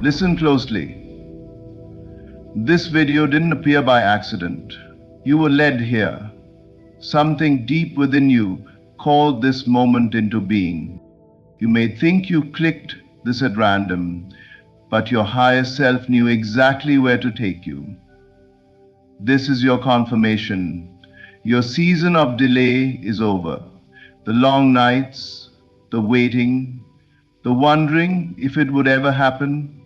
Listen closely. This video didn't appear by accident. You were led here. Something deep within you called this moment into being. You may think you clicked this at random, but your higher self knew exactly where to take you. This is your confirmation. Your season of delay is over. The long nights, the waiting, the wondering if it would ever happen,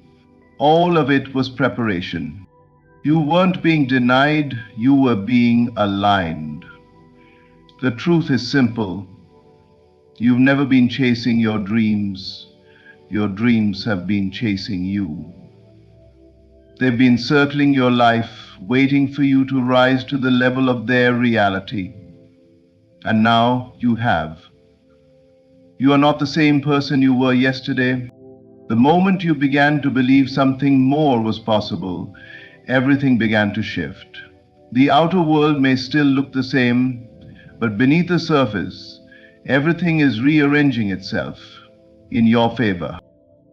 all of it was preparation. You weren't being denied, you were being aligned. The truth is simple. You've never been chasing your dreams. Your dreams have been chasing you. They've been circling your life, waiting for you to rise to the level of their reality. And now you have. You are not the same person you were yesterday. The moment you began to believe something more was possible, everything began to shift. The outer world may still look the same, but beneath the surface, everything is rearranging itself in your favor.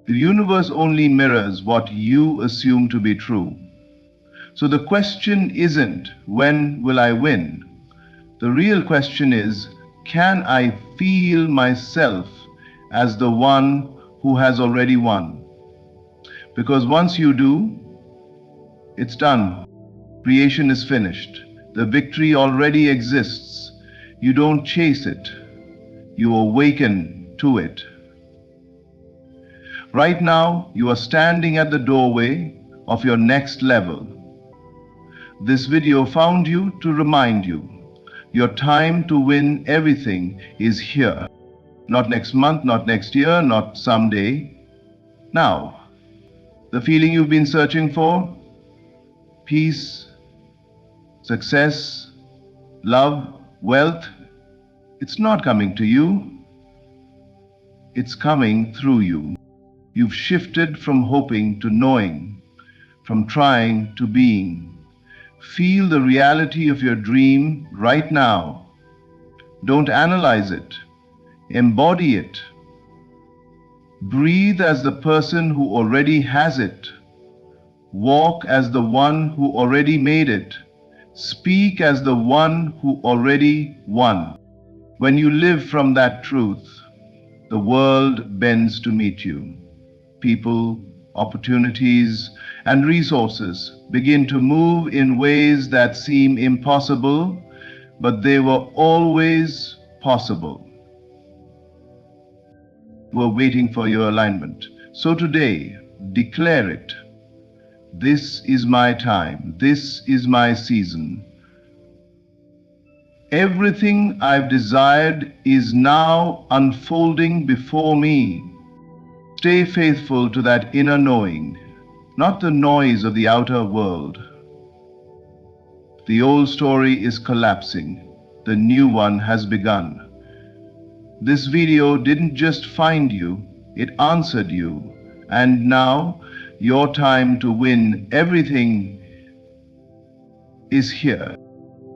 The universe only mirrors what you assume to be true. So the question isn't, when will I win? The real question is, can I feel myself as the one who has already won? Because once you do, it's done. Creation is finished. The victory already exists. You don't chase it. You awaken to it. Right now, you are standing at the doorway of your next level. This video found you to remind you, your time to win everything is here. Not next month, not next year, not someday. Now, the feeling you've been searching for, peace, success, love, wealth, it's not coming to you. It's coming through you. You've shifted from hoping to knowing, from trying to being. Feel the reality of your dream right now. Don't analyze it. Embody it. Breathe as the person who already has it. Walk as the one who already made it. Speak as the one who already won. When you live from that truth, the world bends to meet you. People, opportunities, and resources begin to move in ways that seem impossible, but they were always possible. We're waiting for your alignment. So today, declare it. This is my time. This is my season. Everything I've desired is now unfolding before me. Stay faithful to that inner knowing, not the noise of the outer world. The old story is collapsing. The new one has begun. This video didn't just find you, it answered you. And now, your time to win everything is here.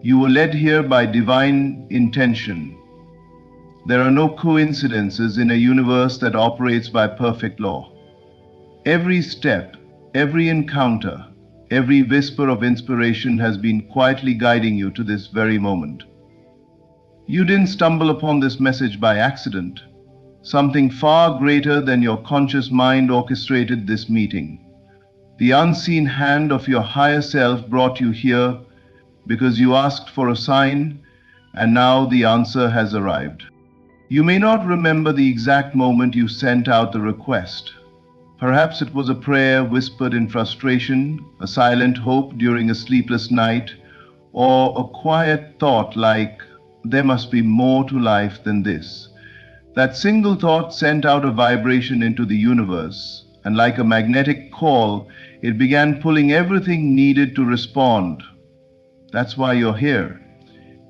You were led here by divine intention. There are no coincidences in a universe that operates by perfect law. Every step, every encounter, every whisper of inspiration has been quietly guiding you to this very moment. You didn't stumble upon this message by accident. Something far greater than your conscious mind orchestrated this meeting. The unseen hand of your higher self brought you here because you asked for a sign, and now the answer has arrived. You may not remember the exact moment you sent out the request. Perhaps it was a prayer whispered in frustration, a silent hope during a sleepless night, or a quiet thought like, there must be more to life than this. That single thought sent out a vibration into the universe, and like a magnetic call, it began pulling everything needed to respond. That's why you're here.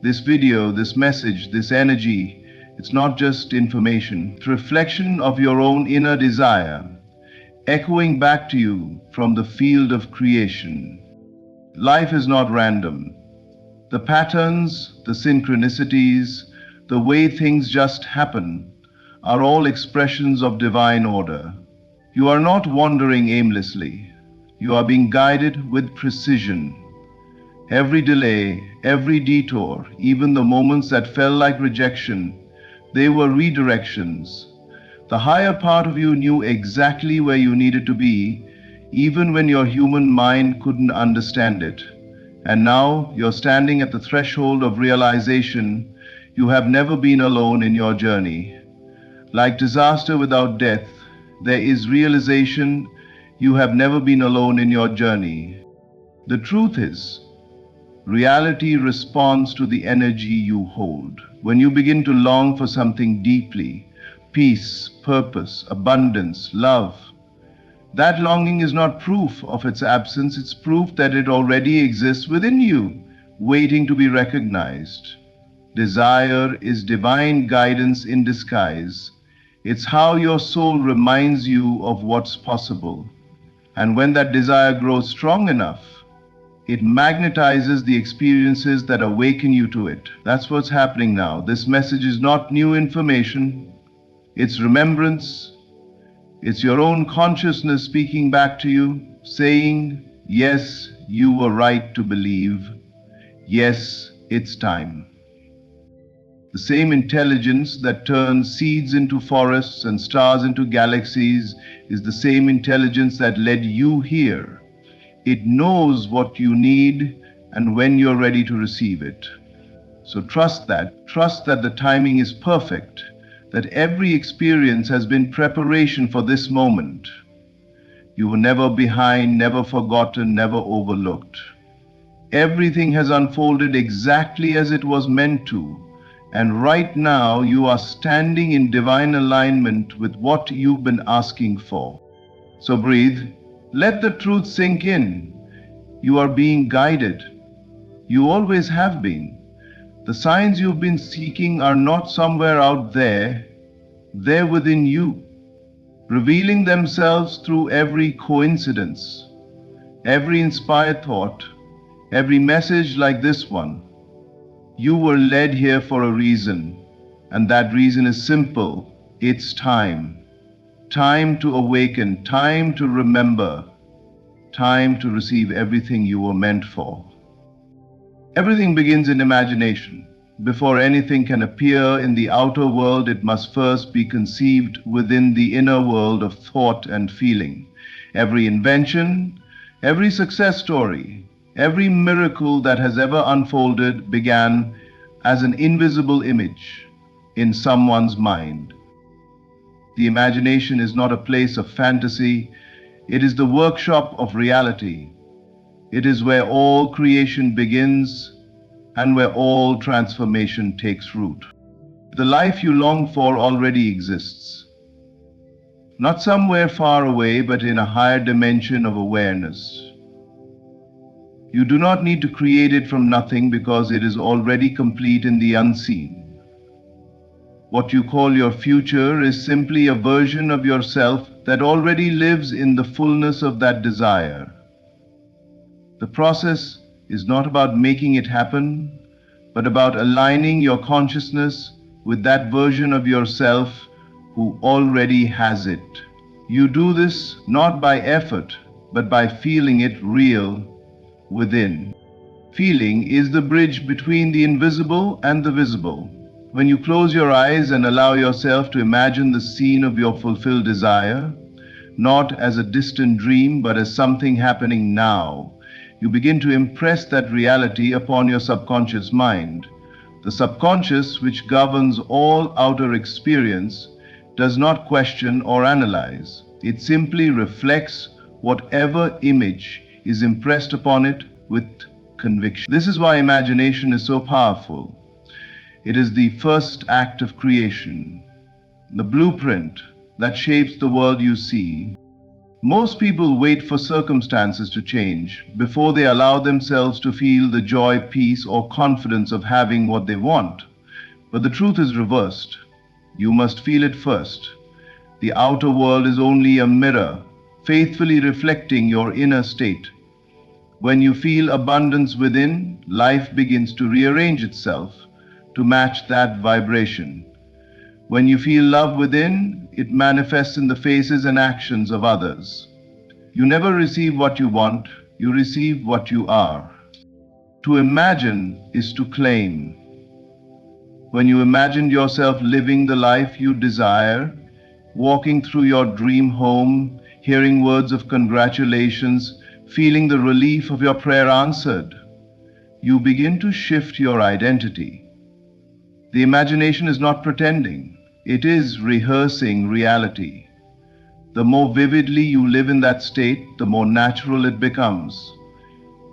This video, this message, this energy, it's not just information. It's a reflection of your own inner desire, echoing back to you from the field of creation. Life is not random. The patterns, the synchronicities, the way things just happen are all expressions of divine order. You are not wandering aimlessly. You are being guided with precision. Every delay, every detour, even the moments that felt like rejection, they were redirections. The higher part of you knew exactly where you needed to be, even when your human mind couldn't understand it. And now you're standing at the threshold of realization you have never been alone in your journey. Like disaster without death, there is realization you have never been alone in your journey. The truth is, reality responds to the energy you hold. When you begin to long for something deeply, peace, purpose, abundance, love, that longing is not proof of its absence, it's proof that it already exists within you, waiting to be recognized. Desire is divine guidance in disguise. It's how your soul reminds you of what's possible. And when that desire grows strong enough, it magnetizes the experiences that awaken you to it. That's what's happening now. This message is not new information, it's remembrance. It's your own consciousness speaking back to you, saying, yes, you were right to believe. Yes, it's time. The same intelligence that turns seeds into forests and stars into galaxies is the same intelligence that led you here. It knows what you need and when you're ready to receive it. So trust that. Trust that the timing is perfect, that every experience has been preparation for this moment. You were never behind, never forgotten, never overlooked. Everything has unfolded exactly as it was meant to. And right now, you are standing in divine alignment with what you've been asking for. So breathe. Let the truth sink in. You are being guided. You always have been. The signs you've been seeking are not somewhere out there. They're within you, revealing themselves through every coincidence, every inspired thought, every message like this one. You were led here for a reason, and that reason is simple. It's time. Time to awaken, time to remember, time to receive everything you were meant for. Everything begins in imagination. Before anything can appear in the outer world, it must first be conceived within the inner world of thought and feeling. Every invention, every success story, every miracle that has ever unfolded began as an invisible image in someone's mind. The imagination is not a place of fantasy, it is the workshop of reality. It is where all creation begins and where all transformation takes root. The life you long for already exists. Not somewhere far away, but in a higher dimension of awareness. You do not need to create it from nothing because it is already complete in the unseen. What you call your future is simply a version of yourself that already lives in the fullness of that desire. The process is not about making it happen, but about aligning your consciousness with that version of yourself who already has it. You do this not by effort, but by feeling it real within. Feeling is the bridge between the invisible and the visible. When you close your eyes and allow yourself to imagine the scene of your fulfilled desire, not as a distant dream, but as something happening now, you begin to impress that reality upon your subconscious mind. The subconscious, which governs all outer experience, does not question or analyze. It simply reflects whatever image is impressed upon it with conviction. This is why imagination is so powerful. It is the first act of creation, the blueprint that shapes the world you see. Most people wait for circumstances to change before they allow themselves to feel the joy, peace, or confidence of having what they want. But the truth is reversed. You must feel it first. The outer world is only a mirror, faithfully reflecting your inner state. When you feel abundance within, life begins to rearrange itself to match that vibration. When you feel love within, it manifests in the faces and actions of others. You never receive what you want, you receive what you are. To imagine is to claim. When you imagine yourself living the life you desire, walking through your dream home, hearing words of congratulations, feeling the relief of your prayer answered, you begin to shift your identity. The imagination is not pretending, it is rehearsing reality. The more vividly you live in that state, the more natural it becomes.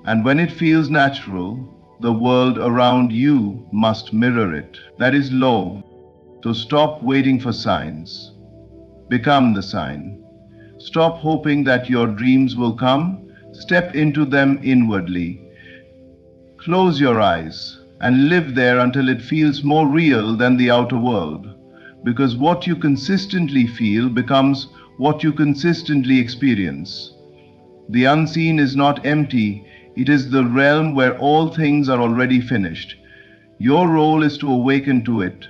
And when it feels natural, the world around you must mirror it. That is law. So stop waiting for signs. Become the sign. Stop hoping that your dreams will come. Step into them inwardly. Close your eyes and live there until it feels more real than the outer world. Because what you consistently feel becomes what you consistently experience. The unseen is not empty, it is the realm where all things are already finished. Your role is to awaken to it,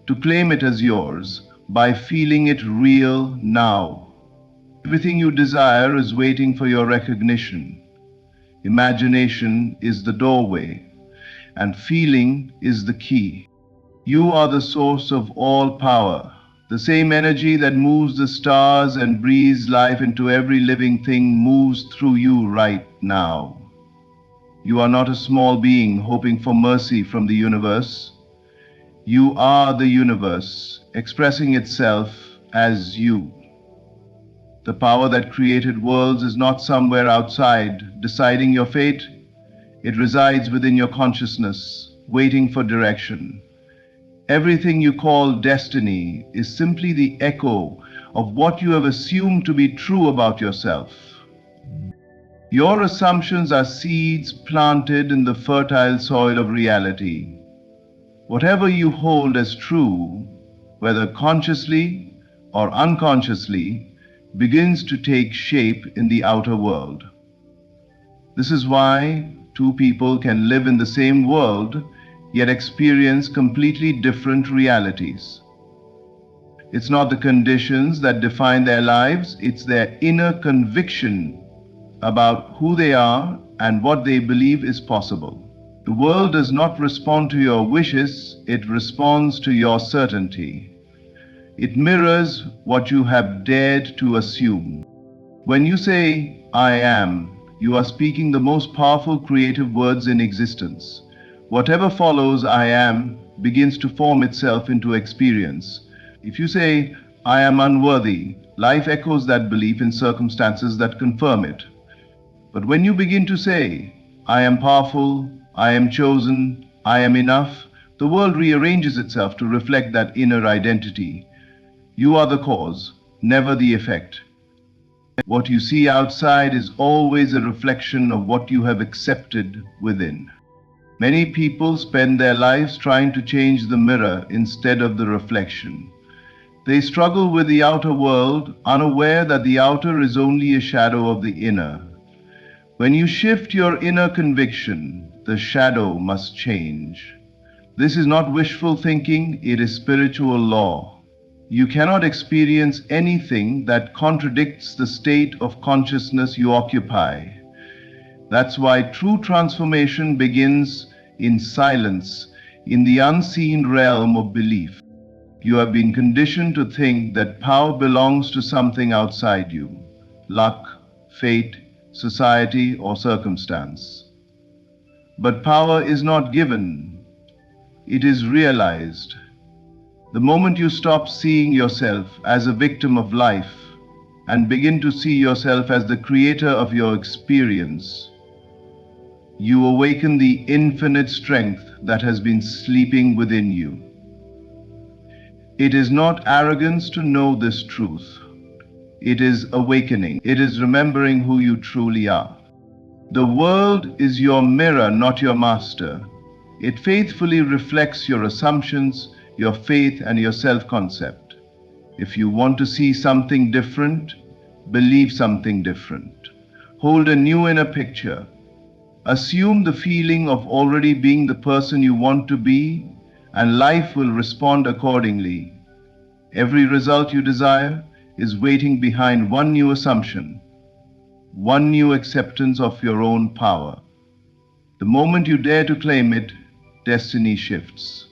to claim it as yours, by feeling it real now. Everything you desire is waiting for your recognition. Imagination is the doorway, and feeling is the key. You are the source of all power. The same energy that moves the stars and breathes life into every living thing moves through you right now. You are not a small being hoping for mercy from the universe. You are the universe expressing itself as you. The power that created worlds is not somewhere outside deciding your fate. It resides within your consciousness, waiting for direction. Everything you call destiny is simply the echo of what you have assumed to be true about yourself. Your assumptions are seeds planted in the fertile soil of reality. Whatever you hold as true, whether consciously or unconsciously, begins to take shape in the outer world. This is why two people can live in the same world yet experience completely different realities. It's not the conditions that define their lives, it's their inner conviction about who they are and what they believe is possible. The world does not respond to your wishes, it responds to your certainty. It mirrors what you have dared to assume. When you say, I am, you are speaking the most powerful creative words in existence. Whatever follows I am begins to form itself into experience. If you say, I am unworthy, life echoes that belief in circumstances that confirm it. But when you begin to say, I am powerful, I am chosen, I am enough, the world rearranges itself to reflect that inner identity. You are the cause, never the effect. What you see outside is always a reflection of what you have accepted within. Many people spend their lives trying to change the mirror instead of the reflection. They struggle with the outer world, unaware that the outer is only a shadow of the inner. When you shift your inner conviction, the shadow must change. This is not wishful thinking, it is spiritual law. You cannot experience anything that contradicts the state of consciousness you occupy. That's why true transformation begins in silence, in the unseen realm of belief. You have been conditioned to think that power belongs to something outside you, luck, fate, society, or circumstance. But power is not given, it is realized. The moment you stop seeing yourself as a victim of life and begin to see yourself as the creator of your experience, you awaken the infinite strength that has been sleeping within you. It is not arrogance to know this truth. It is awakening. It is remembering who you truly are. The world is your mirror, not your master. It faithfully reflects your assumptions, your faith, and your self-concept. If you want to see something different, believe something different. Hold a new inner picture. Assume the feeling of already being the person you want to be, and life will respond accordingly. Every result you desire is waiting behind one new assumption, one new acceptance of your own power. The moment you dare to claim it, destiny shifts.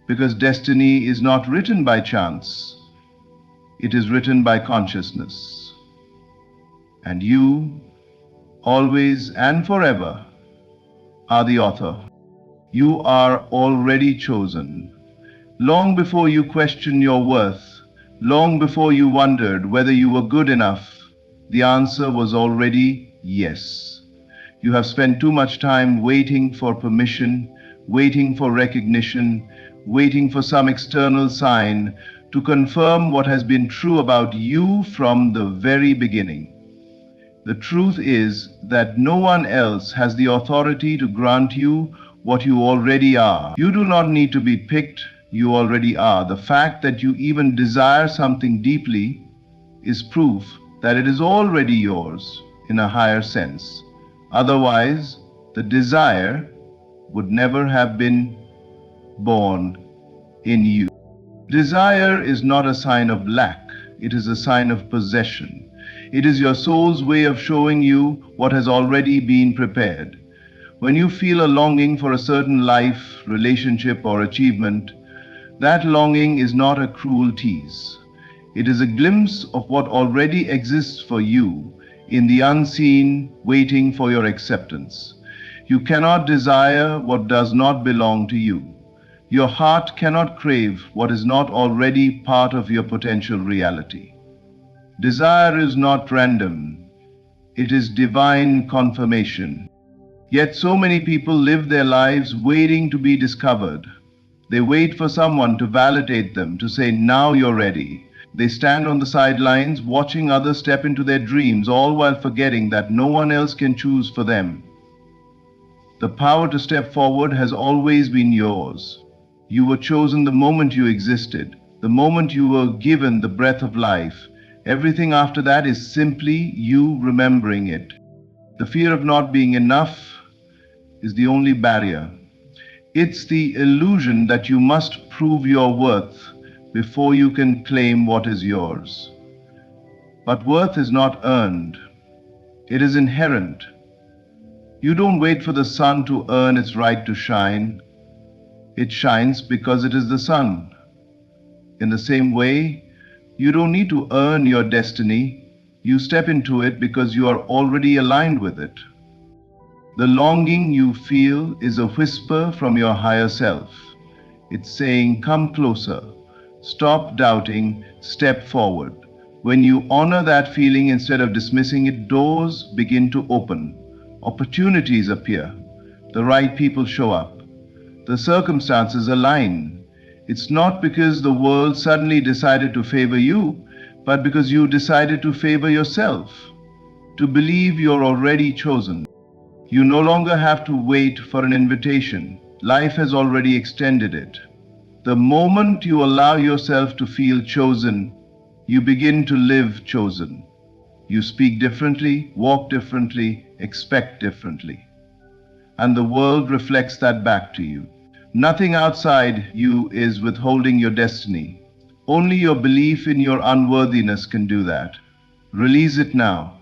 Because destiny is not written by chance, it is written by consciousness. And you, always and forever, are the author. You are already chosen. Long before you questioned your worth, long before you wondered whether you were good enough, the answer was already yes. You have spent too much time waiting for permission, waiting for recognition, waiting for some external sign to confirm what has been true about you from the very beginning. The truth is that no one else has the authority to grant you what you already are. You do not need to be picked, you already are. The fact that you even desire something deeply is proof that it is already yours in a higher sense. Otherwise, the desire would never have been born in you. Desire is not a sign of lack, it is a sign of possession. It is your soul's way of showing you what has already been prepared. When you feel a longing for a certain life, relationship, or achievement, that longing is not a cruel tease. It is a glimpse of what already exists for you in the unseen, waiting for your acceptance. You cannot desire what does not belong to you. Your heart cannot crave what is not already part of your potential reality. Desire is not random. It is divine confirmation. Yet so many people live their lives waiting to be discovered. They wait for someone to validate them, to say, "Now you're ready." They stand on the sidelines watching others step into their dreams, all while forgetting that no one else can choose for them. The power to step forward has always been yours. You were chosen the moment you existed, the moment you were given the breath of life. Everything after that is simply you remembering it. The fear of not being enough is the only barrier. It's the illusion that you must prove your worth before you can claim what is yours. But worth is not earned. It is inherent. You don't wait for the sun to earn its right to shine. It shines because it is the sun. In the same way, you don't need to earn your destiny. You step into it because you are already aligned with it. The longing you feel is a whisper from your higher self. It's saying, "Come closer. Stop doubting. Step forward." When you honor that feeling instead of dismissing it, doors begin to open. Opportunities appear. The right people show up. The circumstances align. It's not because the world suddenly decided to favor you, but because you decided to favor yourself, to believe you're already chosen. You no longer have to wait for an invitation. Life has already extended it. The moment you allow yourself to feel chosen, you begin to live chosen. You speak differently, walk differently, expect differently. And the world reflects that back to you. Nothing outside you is withholding your destiny. Only your belief in your unworthiness can do that. Release it now.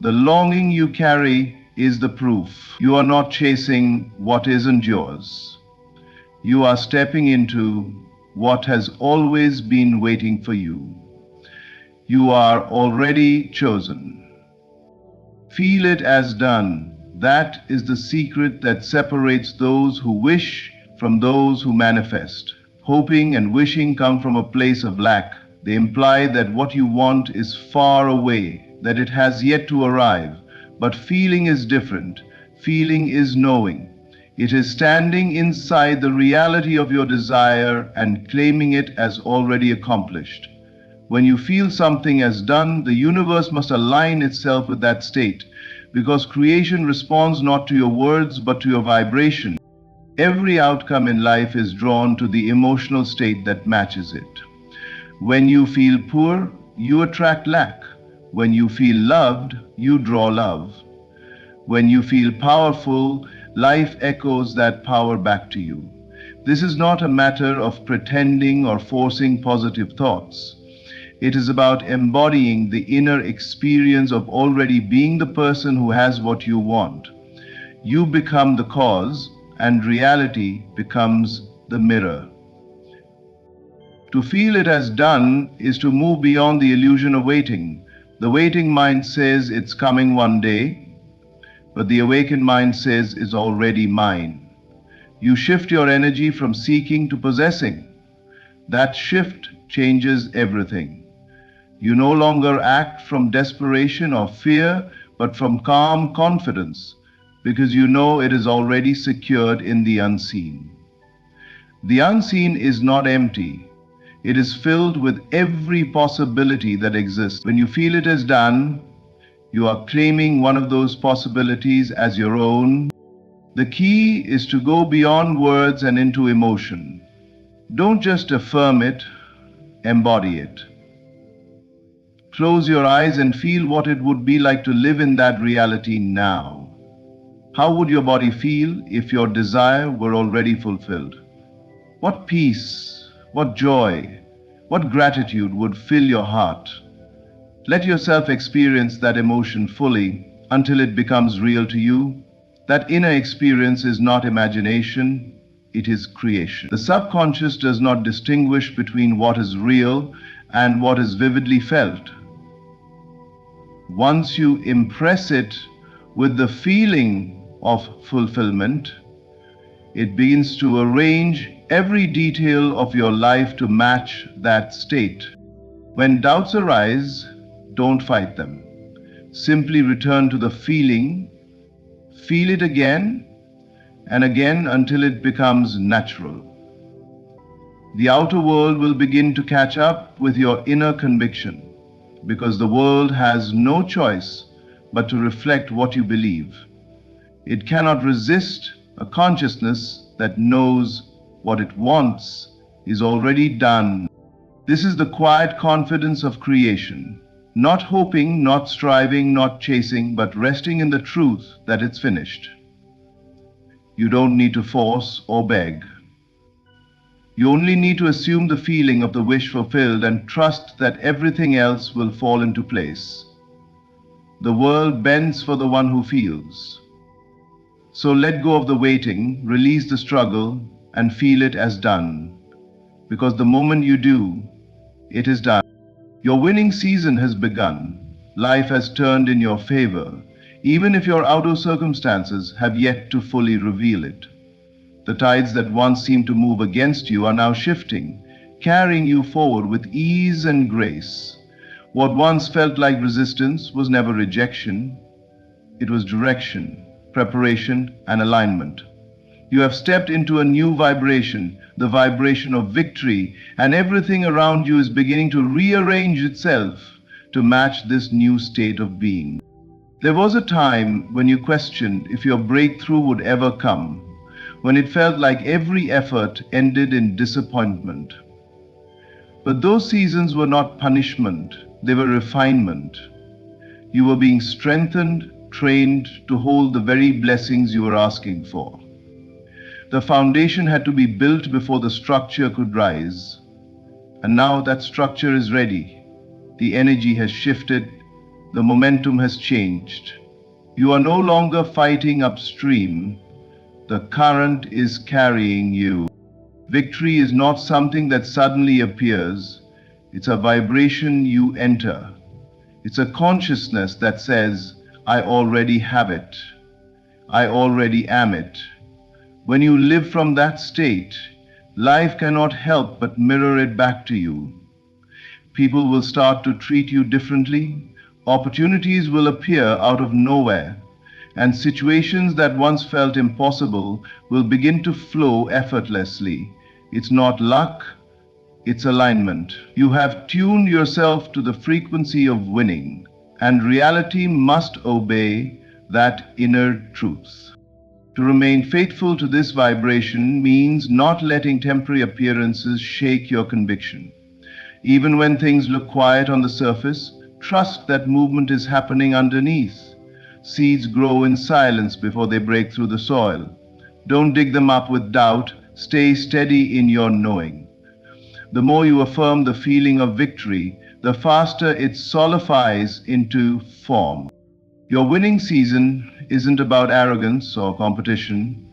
The longing you carry is the proof. You are not chasing what isn't yours. You are stepping into what has always been waiting for you. You are already chosen. Feel it as done. That is the secret that separates those who wish from those who manifest. Hoping and wishing come from a place of lack. They imply that what you want is far away, that it has yet to arrive. But feeling is different. Feeling is knowing. It is standing inside the reality of your desire and claiming it as already accomplished. When you feel something as done, the universe must align itself with that state, because creation responds not to your words but to your vibration. Every outcome in life is drawn to the emotional state that matches it. When you feel poor, you attract lack. When you feel loved, you draw love. When you feel powerful, life echoes that power back to you. This is not a matter of pretending or forcing positive thoughts. It is about embodying the inner experience of already being the person who has what you want. You become the cause, and reality becomes the mirror. To feel it as done is to move beyond the illusion of waiting. The waiting mind says it's coming one day, but the awakened mind says it's already mine. You shift your energy from seeking to possessing. That shift changes everything. You no longer act from desperation or fear, but from calm confidence, because you know it is already secured in the unseen. The unseen is not empty. It is filled with every possibility that exists. When you feel it as done, you are claiming one of those possibilities as your own. The key is to go beyond words and into emotion. Don't just affirm it, embody it. Close your eyes and feel what it would be like to live in that reality now. How would your body feel if your desire were already fulfilled? What peace, what joy, what gratitude would fill your heart? Let yourself experience that emotion fully until it becomes real to you. That inner experience is not imagination, it is creation. The subconscious does not distinguish between what is real and what is vividly felt. Once you impress it with the feeling of fulfillment, it begins to arrange every detail of your life to match that state. When doubts arise, don't fight them. Simply return to the feeling, feel it again and again until it becomes natural. The outer world will begin to catch up with your inner conviction, because the world has no choice but to reflect what you believe. It cannot resist a consciousness that knows what it wants is already done. This is the quiet confidence of creation, not hoping, not striving, not chasing, but resting in the truth that it's finished. You don't need to force or beg. You only need to assume the feeling of the wish fulfilled and trust that everything else will fall into place. The world bends for the one who feels. So let go of the waiting, release the struggle, and feel it as done. Because the moment you do, it is done. Your winning season has begun. Life has turned in your favor, even if your outer circumstances have yet to fully reveal it. The tides that once seemed to move against you are now shifting, carrying you forward with ease and grace. What once felt like resistance was never rejection. It was direction, preparation, and alignment. You have stepped into a new vibration, the vibration of victory, and everything around you is beginning to rearrange itself to match this new state of being. There was a time when you questioned if your breakthrough would ever come, when it felt like every effort ended in disappointment. But those seasons were not punishment, they were refinement. You were being strengthened, trained to hold the very blessings you were asking for. The foundation had to be built before the structure could rise. And now that structure is ready. The energy has shifted, the momentum has changed. You are no longer fighting upstream. The current is carrying you. Victory is not something that suddenly appears. It's a vibration you enter. It's a consciousness that says, I already have it. I already am it. When you live from that state, life cannot help but mirror it back to you. People will start to treat you differently. Opportunities will appear out of nowhere. And situations that once felt impossible will begin to flow effortlessly. It's not luck, it's alignment. You have tuned yourself to the frequency of winning, and reality must obey that inner truth. To remain faithful to this vibration means not letting temporary appearances shake your conviction. Even when things look quiet on the surface, trust that movement is happening underneath. Seeds grow in silence before they break through the soil. Don't dig them up with doubt, Stay steady in your knowing. The more you affirm the feeling of victory, the faster it solidifies into form. Your winning season isn't about arrogance or competition.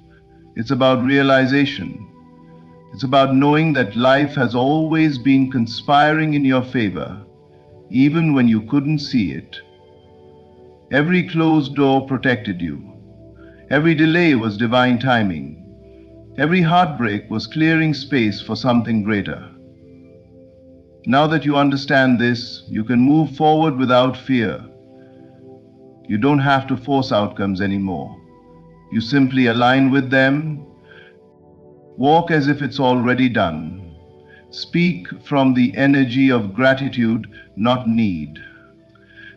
It's about realization. It's about knowing that life has always been conspiring in your favor, even when you couldn't see it. Every closed door protected you. Every delay was divine timing. Every heartbreak was clearing space for something greater. Now that you understand this, you can move forward without fear. You don't have to force outcomes anymore. You simply align with them, walk as if it's already done. Speak from the energy of gratitude, not need.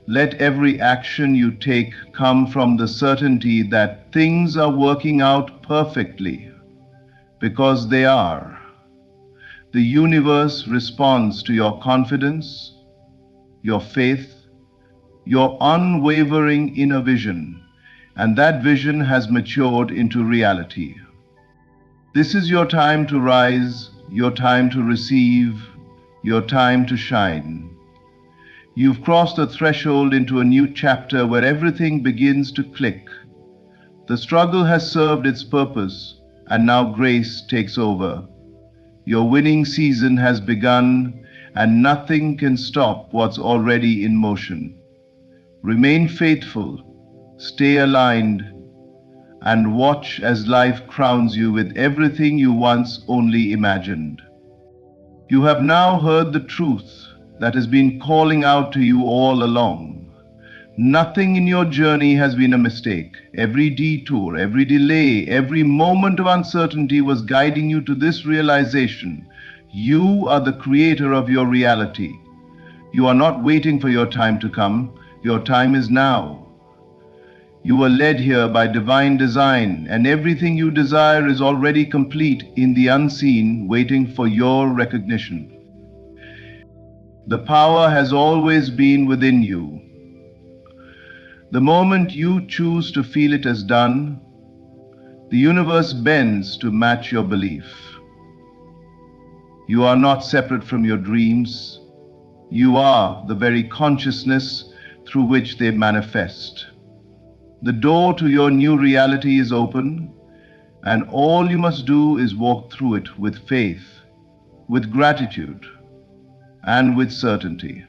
Let every action you take come from the certainty that things are working out perfectly, because they are. The universe responds to your confidence, your faith, your unwavering inner vision, and that vision has matured into reality. This is your time to rise, your time to receive, your time to shine. You've crossed a threshold into a new chapter where everything begins to click. The struggle has served its purpose, and now grace takes over. Your winning season has begun, and nothing can stop what's already in motion. Remain faithful, stay aligned, and watch as life crowns you with everything you once only imagined. You have now heard the truth that has been calling out to you all along. Nothing in your journey has been a mistake. Every detour, every delay, every moment of uncertainty was guiding you to this realization. You are the creator of your reality. You are not waiting for your time to come. Your time is now. You were led here by divine design, and everything you desire is already complete in the unseen, waiting for your recognition. The power has always been within you. The moment you choose to feel it as done, the universe bends to match your belief. You are not separate from your dreams. You are the very consciousness through which they manifest. The door to your new reality is open, and all you must do is walk through it with faith, with gratitude, and with certainty.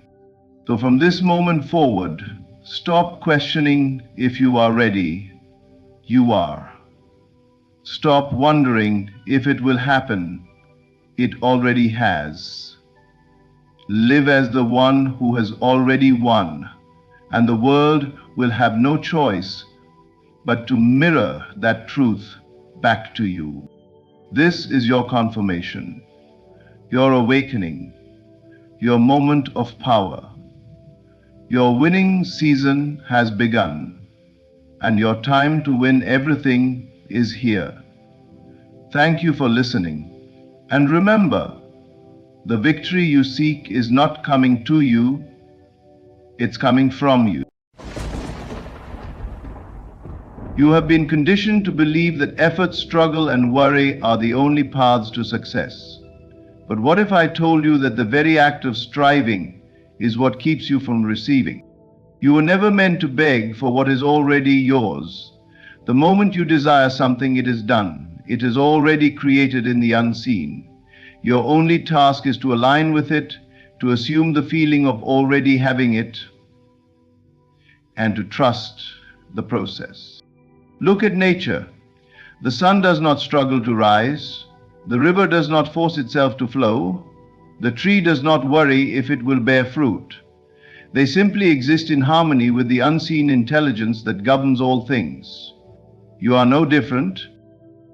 So from this moment forward, stop questioning if you are ready. You are. Stop wondering if it will happen. It already has. Live as the one who has already won, and the world will have no choice but to mirror that truth back to you. This is your confirmation, your awakening, your moment of power. Your winning season has begun, and your time to win everything is here. Thank you for listening. And remember, the victory you seek is not coming to you, it's coming from you. You have been conditioned to believe that effort, struggle, and worry are the only paths to success. But what if I told you that the very act of striving is what keeps you from receiving? You were never meant to beg for what is already yours. The moment you desire something, it is done. It is already created in the unseen. Your only task is to align with it, to assume the feeling of already having it, and to trust the process. Look at nature. The sun does not struggle to rise. The river does not force itself to flow. The tree does not worry if it will bear fruit. They simply exist in harmony with the unseen intelligence that governs all things. You are no different.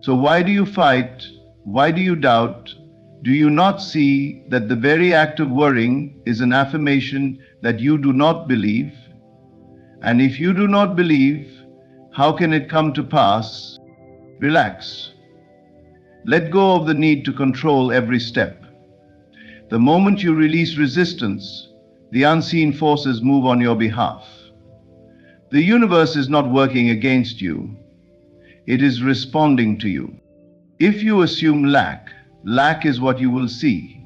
So why do you fight? Why do you doubt? Do you not see that the very act of worrying is an affirmation that you do not believe? And if you do not believe, how can it come to pass? Relax. Let go of the need to control every step. The moment you release resistance, the unseen forces move on your behalf. The universe is not working against you. It is responding to you. If you assume lack, lack is what you will see.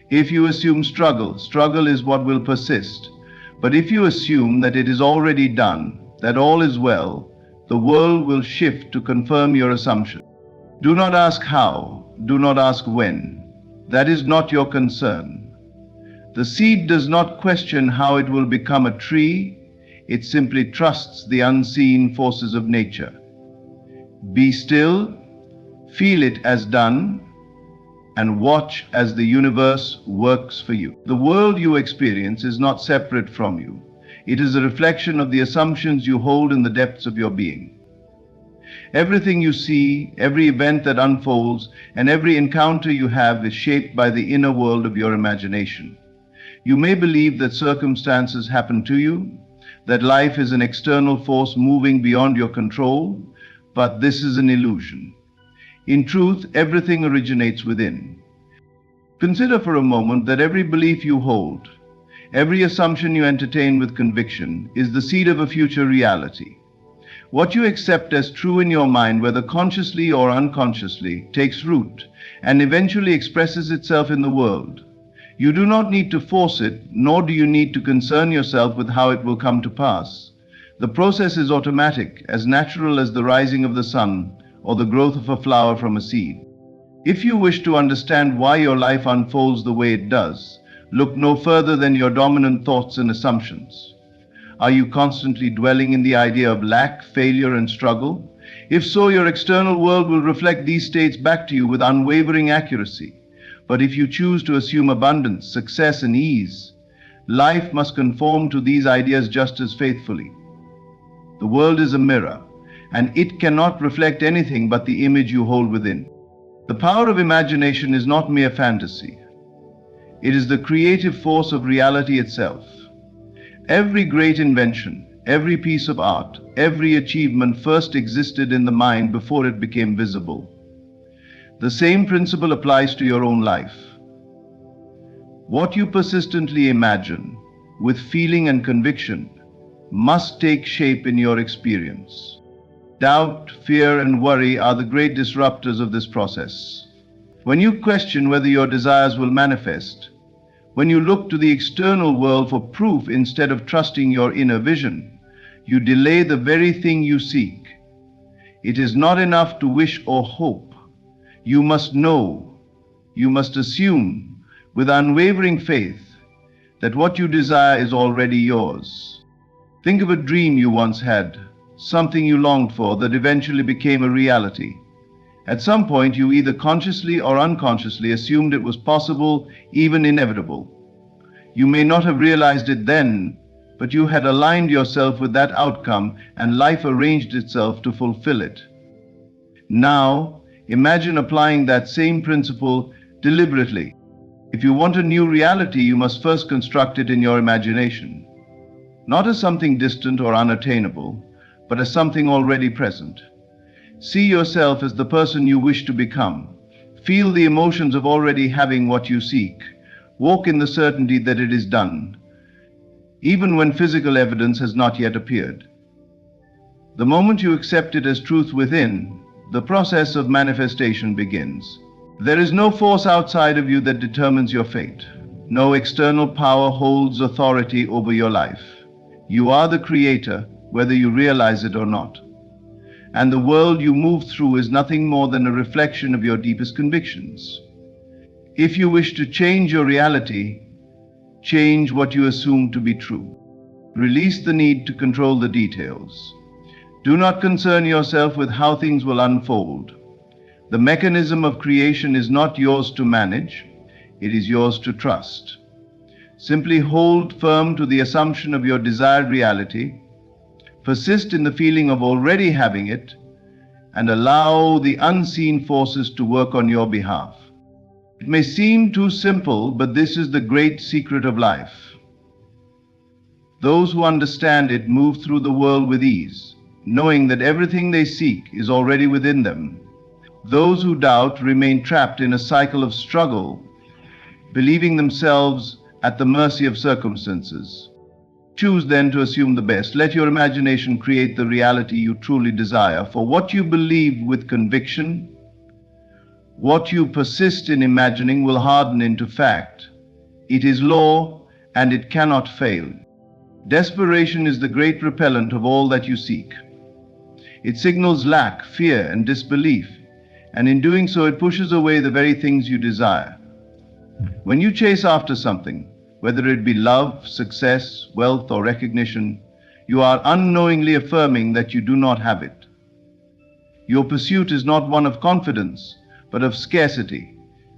If you assume struggle, struggle is what will persist. But if you assume that it is already done, that all is well, the world will shift to confirm your assumption. Do not ask how, do not ask when. That is not your concern. The seed does not question how it will become a tree, it simply trusts the unseen forces of nature. Be still, feel it as done, and watch as the universe works for you. The world you experience is not separate from you. It is a reflection of the assumptions you hold in the depths of your being. Everything you see, every event that unfolds, and every encounter you have is shaped by the inner world of your imagination. You may believe that circumstances happen to you, that life is an external force moving beyond your control, but this is an illusion. In truth, everything originates within. Consider for a moment that every belief you hold, every assumption you entertain with conviction, is the seed of a future reality. What you accept as true in your mind, whether consciously or unconsciously, takes root and eventually expresses itself in the world. You do not need to force it, nor do you need to concern yourself with how it will come to pass. The process is automatic, as natural as the rising of the sun or the growth of a flower from a seed. If you wish to understand why your life unfolds the way it does, look no further than your dominant thoughts and assumptions. Are you constantly dwelling in the idea of lack, failure, and struggle? If so, your external world will reflect these states back to you with unwavering accuracy. But if you choose to assume abundance, success, and ease, life must conform to these ideas just as faithfully. The world is a mirror, and it cannot reflect anything but the image you hold within. The power of imagination is not mere fantasy. It is the creative force of reality itself. Every great invention, every piece of art, every achievement first existed in the mind before it became visible. The same principle applies to your own life. What you persistently imagine, with feeling and conviction, must take shape in your experience. Doubt, fear, and worry are the great disruptors of this process. When you question whether your desires will manifest, when you look to the external world for proof instead of trusting your inner vision, you delay the very thing you seek. It is not enough to wish or hope. You must know, you must assume with unwavering faith that what you desire is already yours. Think of a dream you once had, something you longed for that eventually became a reality. At some point, you either consciously or unconsciously assumed it was possible, even inevitable. You may not have realized it then, but you had aligned yourself with that outcome and life arranged itself to fulfill it. Now, imagine applying that same principle deliberately. If you want a new reality, you must first construct it in your imagination. Not as something distant or unattainable, but as something already present. See yourself as the person you wish to become. Feel the emotions of already having what you seek. Walk in the certainty that it is done, even when physical evidence has not yet appeared. The moment you accept it as truth within, the process of manifestation begins. There is no force outside of you that determines your fate. No external power holds authority over your life. You are the creator, whether you realize it or not. And the world you move through is nothing more than a reflection of your deepest convictions. If you wish to change your reality, change what you assume to be true. Release the need to control the details. Do not concern yourself with how things will unfold. The mechanism of creation is not yours to manage, it is yours to trust. Simply hold firm to the assumption of your desired reality, persist in the feeling of already having it, and allow the unseen forces to work on your behalf. It may seem too simple, but this is the great secret of life. Those who understand it move through the world with ease, knowing that everything they seek is already within them. Those who doubt remain trapped in a cycle of struggle, believing themselves at the mercy of circumstances. Choose then to assume the best. Let your imagination create the reality you truly desire. For what you believe with conviction What you persist in imagining will harden into fact. It is law, and it cannot fail. Desperation is the great repellent of all that you seek. It signals lack, fear, and disbelief, and in doing so it pushes away the very things you desire. When you chase after something, whether it be love, success, wealth, or recognition, you are unknowingly affirming that you do not have it. Your pursuit is not one of confidence, but of scarcity,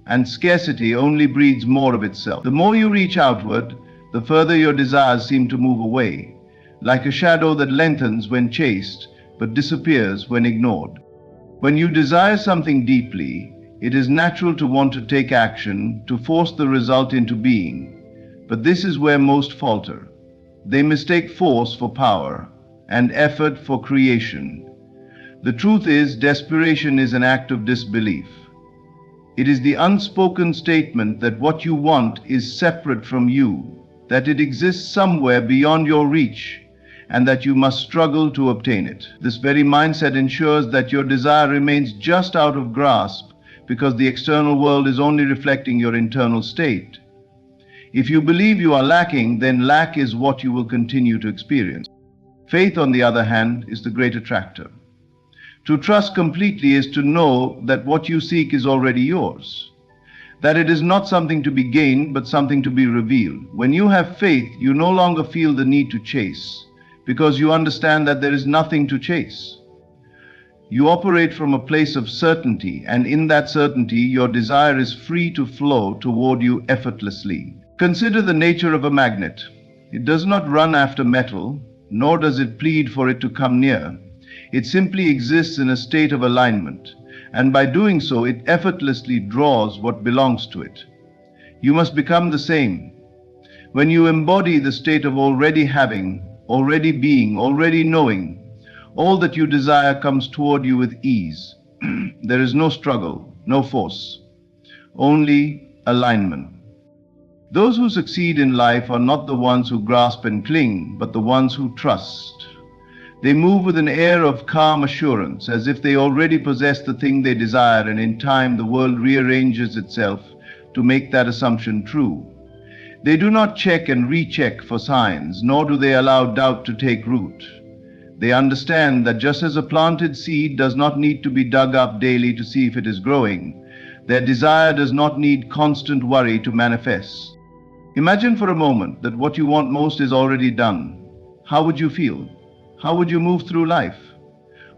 and scarcity only breeds more of itself. The more you reach outward, the further your desires seem to move away, like a shadow that lengthens when chased, but disappears when ignored. When you desire something deeply, it is natural to want to take action, to force the result into being. But this is where most falter. They mistake force for power, and effort for creation. The truth is, desperation is an act of disbelief. It is the unspoken statement that what you want is separate from you, that it exists somewhere beyond your reach, and that you must struggle to obtain it. This very mindset ensures that your desire remains just out of grasp, because the external world is only reflecting your internal state. If you believe you are lacking, then lack is what you will continue to experience. Faith, on the other hand, is the great attractor. To trust completely is to know that what you seek is already yours, that it is not something to be gained, but something to be revealed. When you have faith, you no longer feel the need to chase, because you understand that there is nothing to chase. You operate from a place of certainty, and in that certainty, your desire is free to flow toward you effortlessly. Consider the nature of a magnet. It does not run after metal, nor does it plead for it to come near. It simply exists in a state of alignment, and by doing so, it effortlessly draws what belongs to it. You must become the same. When you embody the state of already having, already being, already knowing, all that you desire comes toward you with ease. There is no struggle, no force, only alignment. Those who succeed in life are not the ones who grasp and cling, but the ones who trust. They move with an air of calm assurance, as if they already possess the thing they desire, and in time the world rearranges itself to make that assumption true. They do not check and recheck for signs, nor do they allow doubt to take root. They understand that just as a planted seed does not need to be dug up daily to see if it is growing, their desire does not need constant worry to manifest. Imagine for a moment that what you want most is already done. How would you feel? How would you move through life?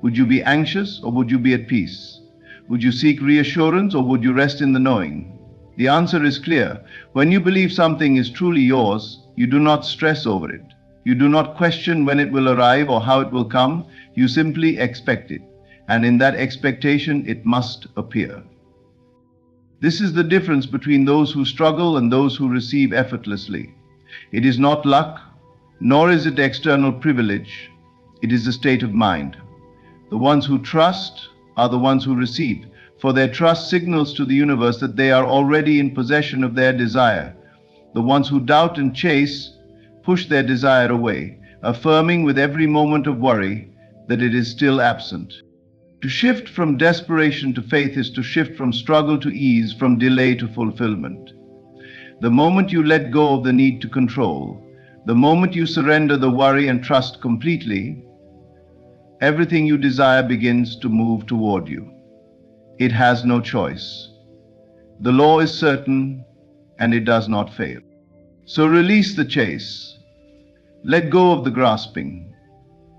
Would you be anxious, or would you be at peace? Would you seek reassurance, or would you rest in the knowing? The answer is clear. When you believe something is truly yours, you do not stress over it. You do not question when it will arrive or how it will come. You simply expect it, and in that expectation it must appear. This is the difference between those who struggle and those who receive effortlessly. It is not luck, nor is it external privilege. It is a state of mind. The ones who trust are the ones who receive, for their trust signals to the universe that they are already in possession of their desire. The ones who doubt and chase push their desire away, affirming with every moment of worry that it is still absent. To shift from desperation to faith is to shift from struggle to ease, from delay to fulfillment. The moment you let go of the need to control, the moment you surrender the worry and trust completely, everything you desire begins to move toward you. It has no choice. The law is certain, and it does not fail. So release the chase. Let go of the grasping.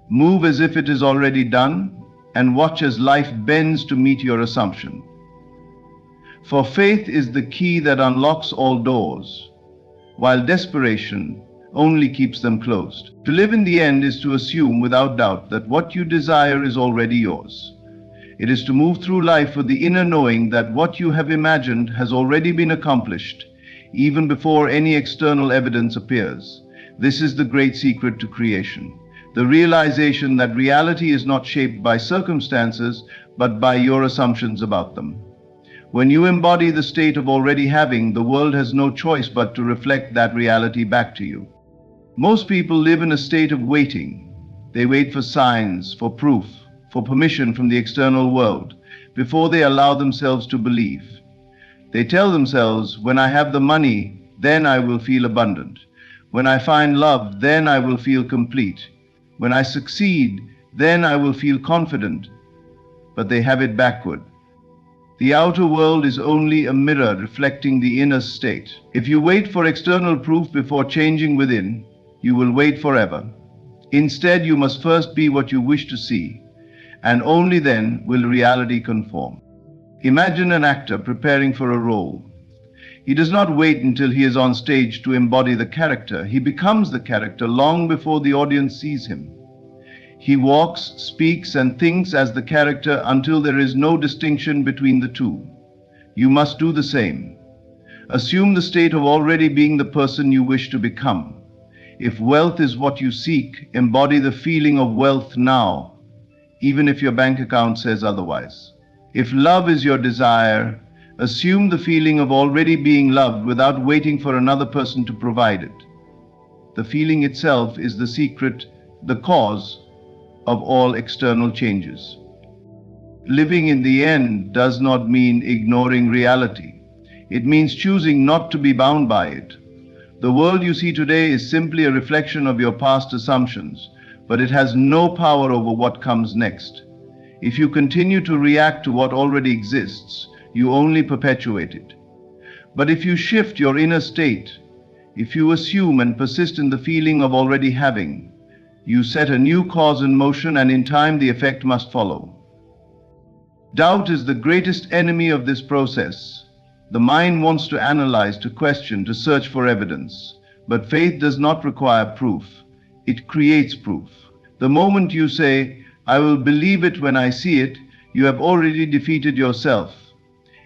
Move as if it is already done, and watch as life bends to meet your assumption. For faith is the key that unlocks all doors, while desperation only keeps them closed. To live in the end is to assume without doubt that what you desire is already yours. It is to move through life with the inner knowing that what you have imagined has already been accomplished, even before any external evidence appears. This is the great secret to creation, the realization that reality is not shaped by circumstances, but by your assumptions about them. When you embody the state of already having, the world has no choice but to reflect that reality back to you. Most people live in a state of waiting. They wait for signs, for proof, for permission from the external world. before they allow themselves to believe. They tell themselves, when I have the money, then I will feel abundant. When I find love, then I will feel complete. When I succeed, then I will feel confident. But they have it backward. The outer world is only a mirror reflecting the inner state. If you wait for external proof before changing within, you will wait forever. Instead, you must first be what you wish to see, and only then will reality conform. Imagine an actor preparing for a role. He does not wait until he is on stage to embody the character. He becomes the character long before the audience sees him. He walks, speaks, and thinks as the character until there is no distinction between the two. You must do the same. Assume the state of already being the person you wish to become. If wealth is what you seek, embody the feeling of wealth now, even if your bank account says otherwise. If love is your desire, assume the feeling of already being loved without waiting for another person to provide it. The feeling itself is the secret, the cause of all external changes. Living in the end does not mean ignoring reality. It means choosing not to be bound by it. The world you see today is simply a reflection of your past assumptions, but it has no power over what comes next. If you continue to react to what already exists, you only perpetuate it. But if you shift your inner state, if you assume and persist in the feeling of already having, you set a new cause in motion, and in time the effect must follow. Doubt is the greatest enemy of this process. The mind wants to analyze, to question, to search for evidence. But faith does not require proof. It creates proof. The moment you say, I will believe it when I see it, you have already defeated yourself.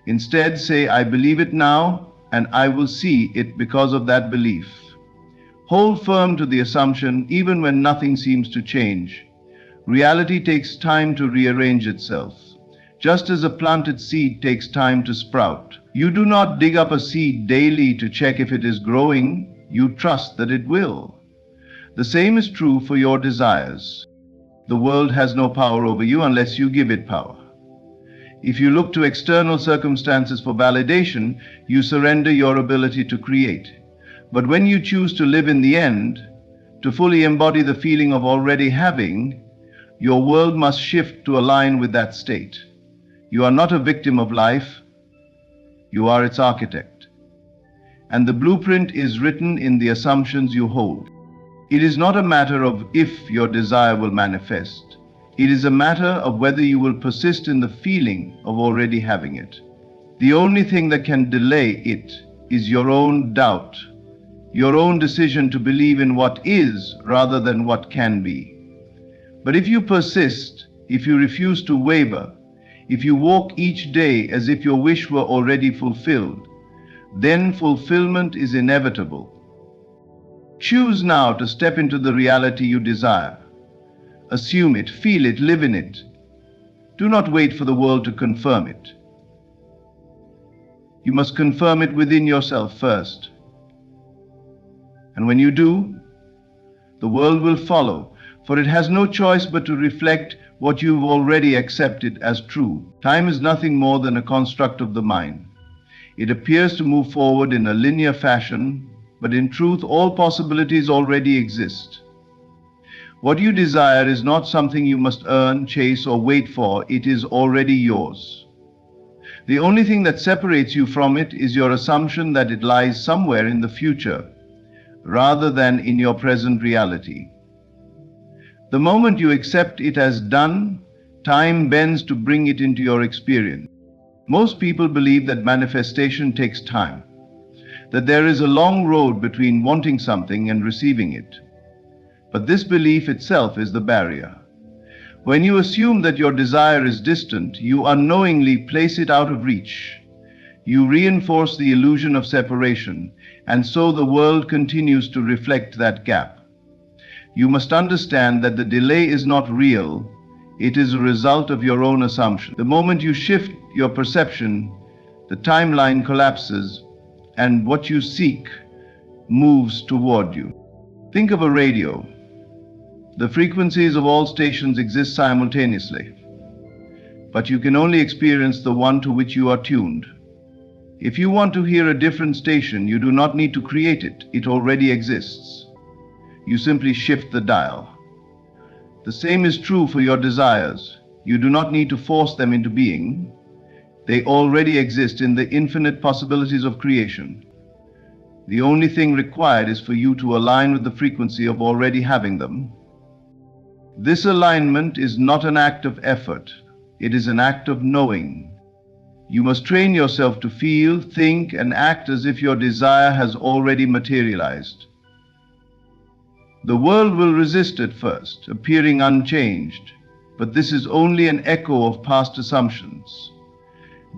Instead, say, I believe it now, and I will see it because of that belief. Hold firm to the assumption even when nothing seems to change. Reality takes time to rearrange itself, just as a planted seed takes time to sprout. You do not dig up a seed daily to check if it is growing. You trust that it will. The same is true for your desires. The world has no power over you unless you give it power. If you look to external circumstances for validation, you surrender your ability to create. But when you choose to live in the end, to fully embody the feeling of already having, your world must shift to align with that state. You are not a victim of life, you are its architect. And the blueprint is written in the assumptions you hold. It is not a matter of if your desire will manifest. It is a matter of whether you will persist in the feeling of already having it. The only thing that can delay it is your own doubt, your own decision to believe in what is rather than what can be. But if you persist, if you refuse to waver, if you walk each day as if your wish were already fulfilled, then fulfillment is inevitable. Choose now to step into the reality you desire. Assume it, feel it, live in it. Do not wait for the world to confirm it. You must confirm it within yourself first. And when you do, the world will follow, for it has no choice but to reflect what you've already accepted as true. Time is nothing more than a construct of the mind. It appears to move forward in a linear fashion, but in truth, all possibilities already exist. What you desire is not something you must earn, chase, or wait for. It is already yours. The only thing that separates you from it is your assumption that it lies somewhere in the future, rather than in your present reality. The moment you accept it as done, time bends to bring it into your experience. Most people believe that manifestation takes time, that there is a long road between wanting something and receiving it. But this belief itself is the barrier. When you assume that your desire is distant, you unknowingly place it out of reach. You reinforce the illusion of separation, and so the world continues to reflect that gap. You must understand that the delay is not real. It is a result of your own assumption. The moment you shift your perception, the timeline collapses, and what you seek moves toward you. Think of a radio. The frequencies of all stations exist simultaneously. but you can only experience the one to which you are tuned. If you want to hear a different station, you do not need to create it. It already exists. You simply shift the dial. The same is true for your desires. You do not need to force them into being. They already exist in the infinite possibilities of creation. The only thing required is for you to align with the frequency of already having them. This alignment is not an act of effort. It is an act of knowing. You must train yourself to feel, think, and act as if your desire has already materialized. The world will resist at first, appearing unchanged, but this is only an echo of past assumptions.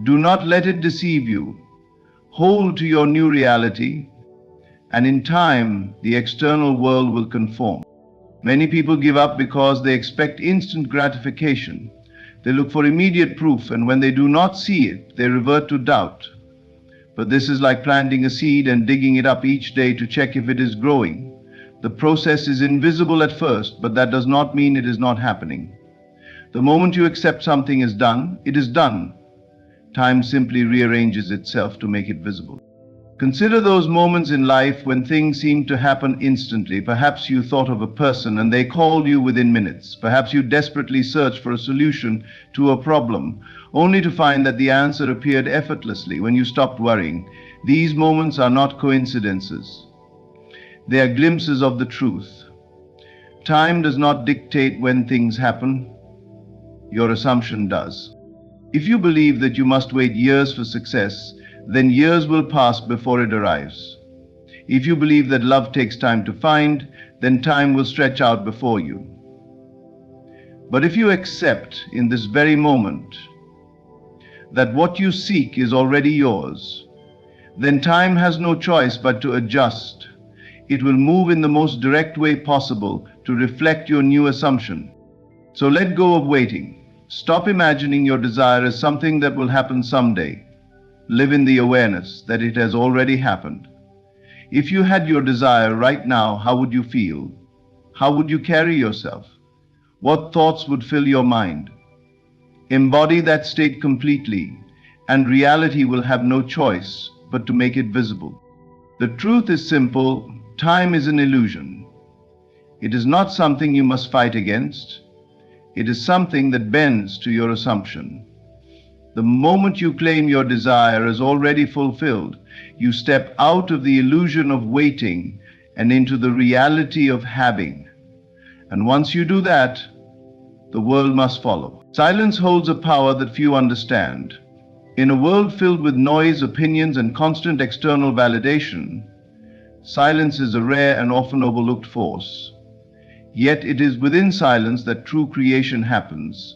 Do not let it deceive you. Hold to your new reality, and in time, the external world will conform. Many people give up because they expect instant gratification. They look for immediate proof, and when they do not see it, they revert to doubt. But this is like planting a seed and digging it up each day to check if it is growing. The process is invisible at first, but that does not mean it is not happening. The moment you accept something is done, it is done. Time simply rearranges itself to make it visible. Consider those moments in life when things seem to happen instantly. Perhaps you thought of a person and they called you within minutes. Perhaps you desperately searched for a solution to a problem, only to find that the answer appeared effortlessly when you stopped worrying. These moments are not coincidences. They are glimpses of the truth. Time does not dictate when things happen. Your assumption does. If you believe that you must wait years for success, then years will pass before it arrives. If you believe that love takes time to find, then time will stretch out before you. But if you accept in this very moment that what you seek is already yours, then time has no choice but to adjust. It will move in the most direct way possible to reflect your new assumption. So let go of waiting. Stop imagining your desire as something that will happen someday. Live in the awareness that it has already happened. If you had your desire right now, how would you feel? How would you carry yourself? What thoughts would fill your mind? Embody that state completely, and reality will have no choice but to make it visible. The truth is simple. Time is an illusion. It is not something you must fight against. It is something that bends to your assumption. The moment you claim your desire is already fulfilled, you step out of the illusion of waiting and into the reality of having. And once you do that, the world must follow. Silence holds a power that few understand. In a world filled with noise, opinions, and constant external validation, silence is a rare and often overlooked force. Yet it is within silence that true creation happens.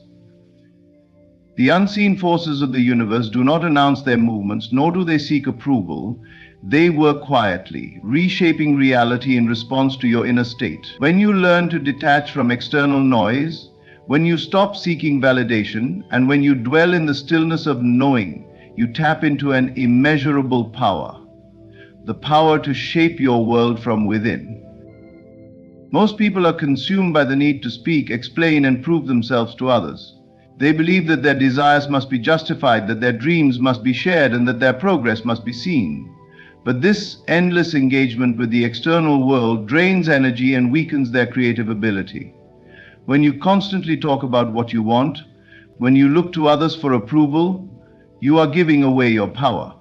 The unseen forces of the universe do not announce their movements, nor do they seek approval. They work quietly, reshaping reality in response to your inner state. When you learn to detach from external noise, when you stop seeking validation, and when you dwell in the stillness of knowing, you tap into an immeasurable power, the power to shape your world from within. Most people are consumed by the need to speak, explain, and prove themselves to others. They believe that their desires must be justified, that their dreams must be shared, and that their progress must be seen. But this endless engagement with the external world drains energy and weakens their creative ability. When you constantly talk about what you want, when you look to others for approval, you are giving away your power.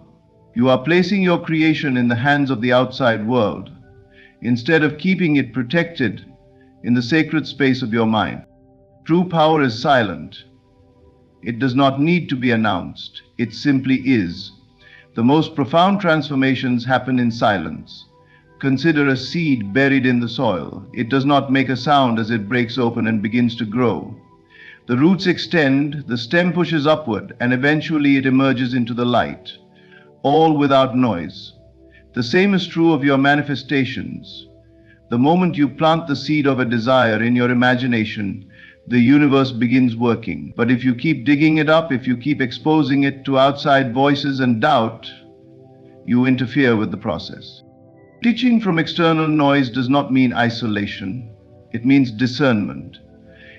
You are placing your creation in the hands of the outside world, instead of keeping it protected in the sacred space of your mind. True power is silent. It does not need to be announced. It simply is. The most profound transformations happen in silence. Consider a seed buried in the soil. It does not make a sound as it breaks open and begins to grow. The roots extend, the stem pushes upward, and eventually it emerges into the light, all without noise. The same is true of your manifestations. The moment you plant the seed of a desire in your imagination, the universe begins working. But if you keep digging it up, if you keep exposing it to outside voices and doubt, you interfere with the process. Teaching from external noise does not mean isolation. It means discernment.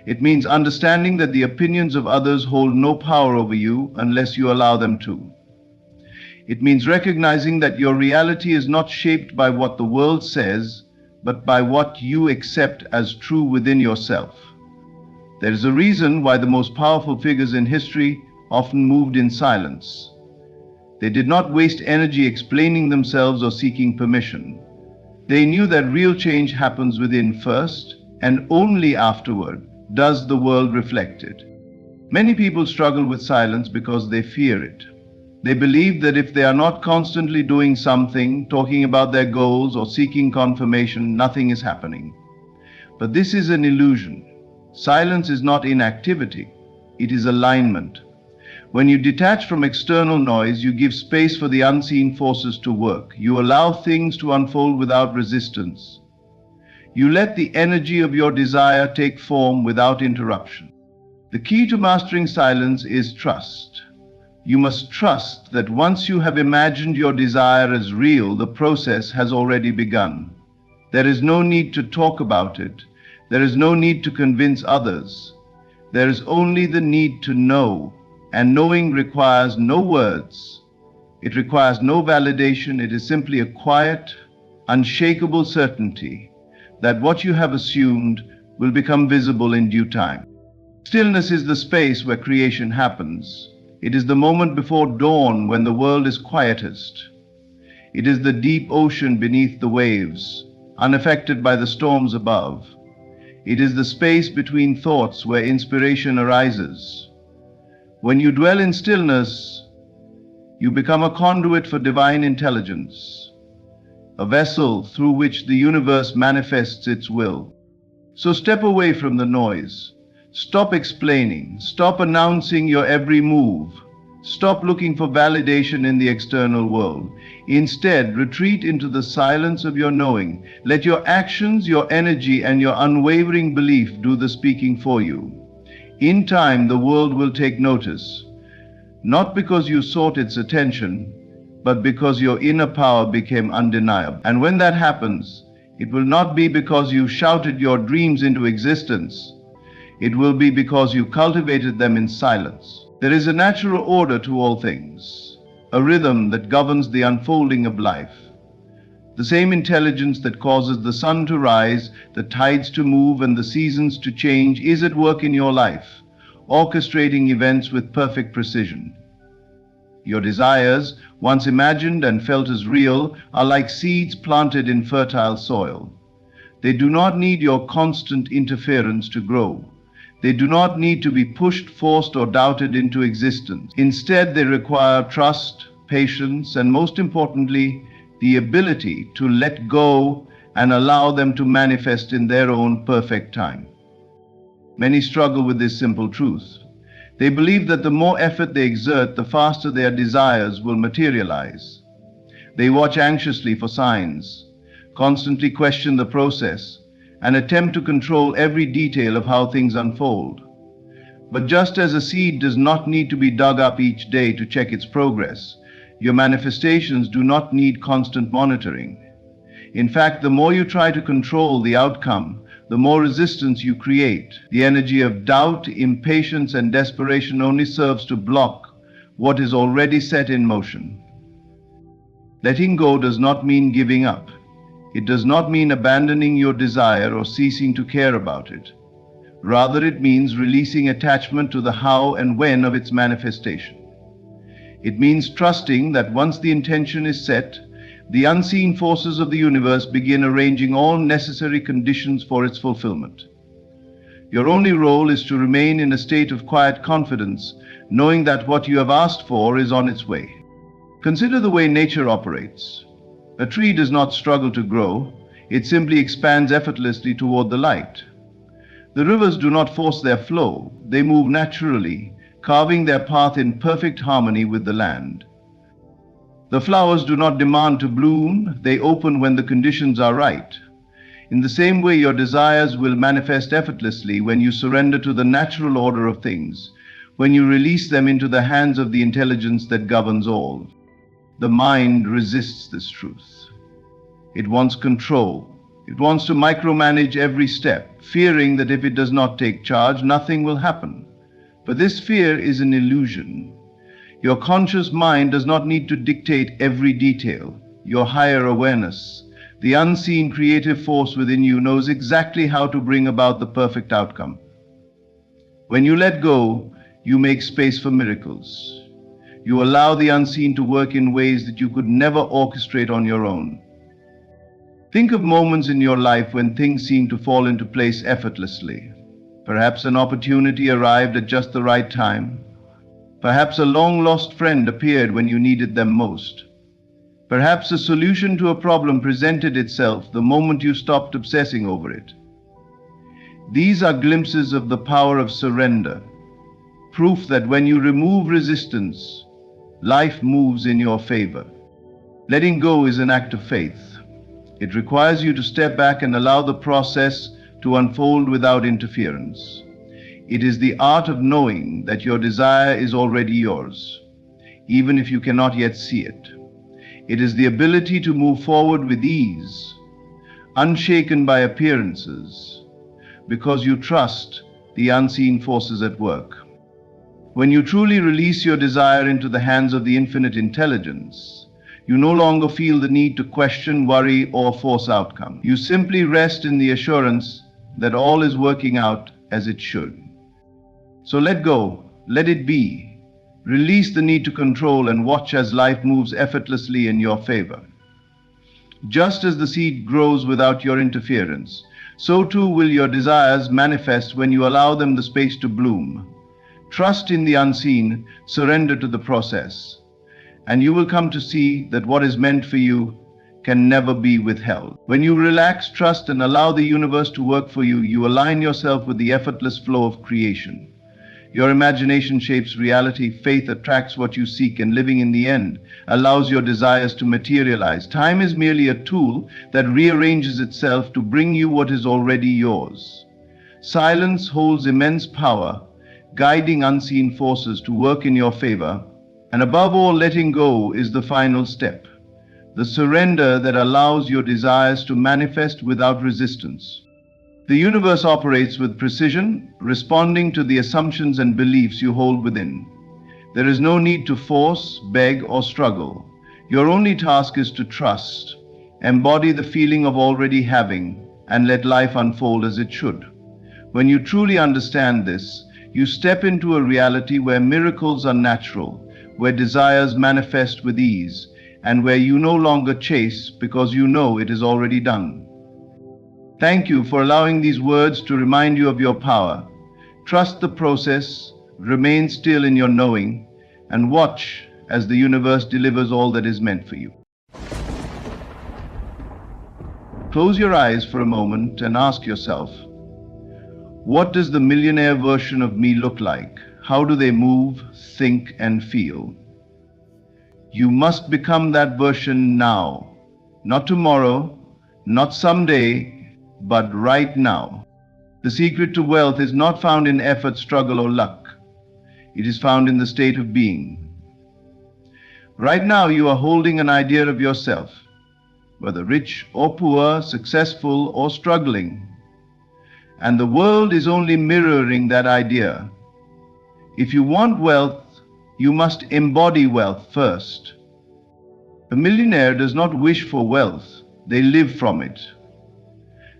It means understanding that the opinions of others hold no power over you unless you allow them to. It means recognizing that your reality is not shaped by what the world says, but by what you accept as true within yourself. There is a reason why the most powerful figures in history often moved in silence. They did not waste energy explaining themselves or seeking permission. They knew that real change happens within first, and only afterward does the world reflect it. Many people struggle with silence because they fear it. They believe that if they are not constantly doing something, talking about their goals, or seeking confirmation, nothing is happening. But this is an illusion. Silence is not inactivity, it is alignment. When you detach from external noise, you give space for the unseen forces to work. You allow things to unfold without resistance. You let the energy of your desire take form without interruption. The key to mastering silence is trust. You must trust that once you have imagined your desire as real, the process has already begun. There is no need to talk about it. There is no need to convince others. There is only the need to know, and knowing requires no words. It requires no validation. It is simply a quiet, unshakable certainty that what you have assumed will become visible in due time. Stillness is the space where creation happens. It is the moment before dawn when the world is quietest. It is the deep ocean beneath the waves, unaffected by the storms above. It is the space between thoughts where inspiration arises. When you dwell in stillness, you become a conduit for divine intelligence, a vessel through which the universe manifests its will. So step away from the noise. Stop explaining. Stop announcing your every move. Stop looking for validation in the external world. Instead, retreat into the silence of your knowing. Let your actions, your energy, and your unwavering belief do the speaking for you. In time, the world will take notice, not because you sought its attention, but because your inner power became undeniable. And when that happens, it will not be because you shouted your dreams into existence. It will be because you cultivated them in silence. There is a natural order to all things, a rhythm that governs the unfolding of life. The same intelligence that causes the sun to rise, the tides to move, and the seasons to change is at work in your life, orchestrating events with perfect precision. Your desires, once imagined and felt as real, are like seeds planted in fertile soil. They do not need your constant interference to grow. They do not need to be pushed, forced, or doubted into existence. Instead, they require trust, patience, and most importantly, the ability to let go and allow them to manifest in their own perfect time. Many struggle with this simple truth. They believe that the more effort they exert, the faster their desires will materialize. They watch anxiously for signs, constantly question the process, and attempt to control every detail of how things unfold. But just as a seed does not need to be dug up each day to check its progress, your manifestations do not need constant monitoring. In fact, the more you try to control the outcome, the more resistance you create. The energy of doubt, impatience, and desperation only serves to block what is already set in motion. Letting go does not mean giving up. It does not mean abandoning your desire or ceasing to care about it. Rather, it means releasing attachment to the how and when of its manifestation. It means trusting that once the intention is set, the unseen forces of the universe begin arranging all necessary conditions for its fulfillment. Your only role is to remain in a state of quiet confidence, knowing that what you have asked for is on its way. Consider the way nature operates. A tree does not struggle to grow, it simply expands effortlessly toward the light. The rivers do not force their flow, they move naturally, carving their path in perfect harmony with the land. The flowers do not demand to bloom, they open when the conditions are right. In the same way, your desires will manifest effortlessly when you surrender to the natural order of things, when you release them into the hands of the intelligence that governs all. The mind resists this truth. It wants control. It wants to micromanage every step, fearing that if it does not take charge, nothing will happen. But this fear is an illusion. Your conscious mind does not need to dictate every detail. Your higher awareness, the unseen creative force within you, knows exactly how to bring about the perfect outcome. When you let go, you make space for miracles. You allow the unseen to work in ways that you could never orchestrate on your own. Think of moments in your life when things seem to fall into place effortlessly. Perhaps an opportunity arrived at just the right time. Perhaps a long-lost friend appeared when you needed them most. Perhaps a solution to a problem presented itself the moment you stopped obsessing over it. These are glimpses of the power of surrender, proof that when you remove resistance, life moves in your favor. Letting go is an act of faith. It requires you to step back and allow the process to unfold without interference. It is the art of knowing that your desire is already yours, even if you cannot yet see it. It is the ability to move forward with ease, unshaken by appearances, because you trust the unseen forces at work. When you truly release your desire into the hands of the infinite intelligence, you no longer feel the need to question, worry, or force outcome. You simply rest in the assurance that all is working out as it should. So let go, let it be. Release the need to control and watch as life moves effortlessly in your favor. Just as the seed grows without your interference, so too will your desires manifest when you allow them the space to bloom. Trust in the unseen, surrender to the process, and you will come to see that what is meant for you can never be withheld. When you relax, trust, and allow the universe to work for you, you align yourself with the effortless flow of creation. Your imagination shapes reality, faith attracts what you seek, and living in the end allows your desires to materialize. Time is merely a tool that rearranges itself to bring you what is already yours. Silence holds immense power, guiding unseen forces to work in your favor. And above all, letting go is the final step, the surrender that allows your desires to manifest without resistance. The universe operates with precision, responding to the assumptions and beliefs you hold within. There is no need to force, beg, or struggle. Your only task is to trust, embody the feeling of already having, and let life unfold as it should. When you truly understand this, you step into a reality where miracles are natural, where desires manifest with ease, and where you no longer chase because you know it is already done. Thank you for allowing these words to remind you of your power. Trust the process, remain still in your knowing, and watch as the universe delivers all that is meant for you. Close your eyes for a moment and ask yourself, what does the millionaire version of me look like? How do they move, think, and feel? You must become that version now, not tomorrow, not someday, but right now. The secret to wealth is not found in effort, struggle, or luck. It is found in the state of being. Right now, you are holding an idea of yourself, whether rich or poor, successful or struggling. And the world is only mirroring that idea. If you want wealth, you must embody wealth first. A millionaire does not wish for wealth, they live from it.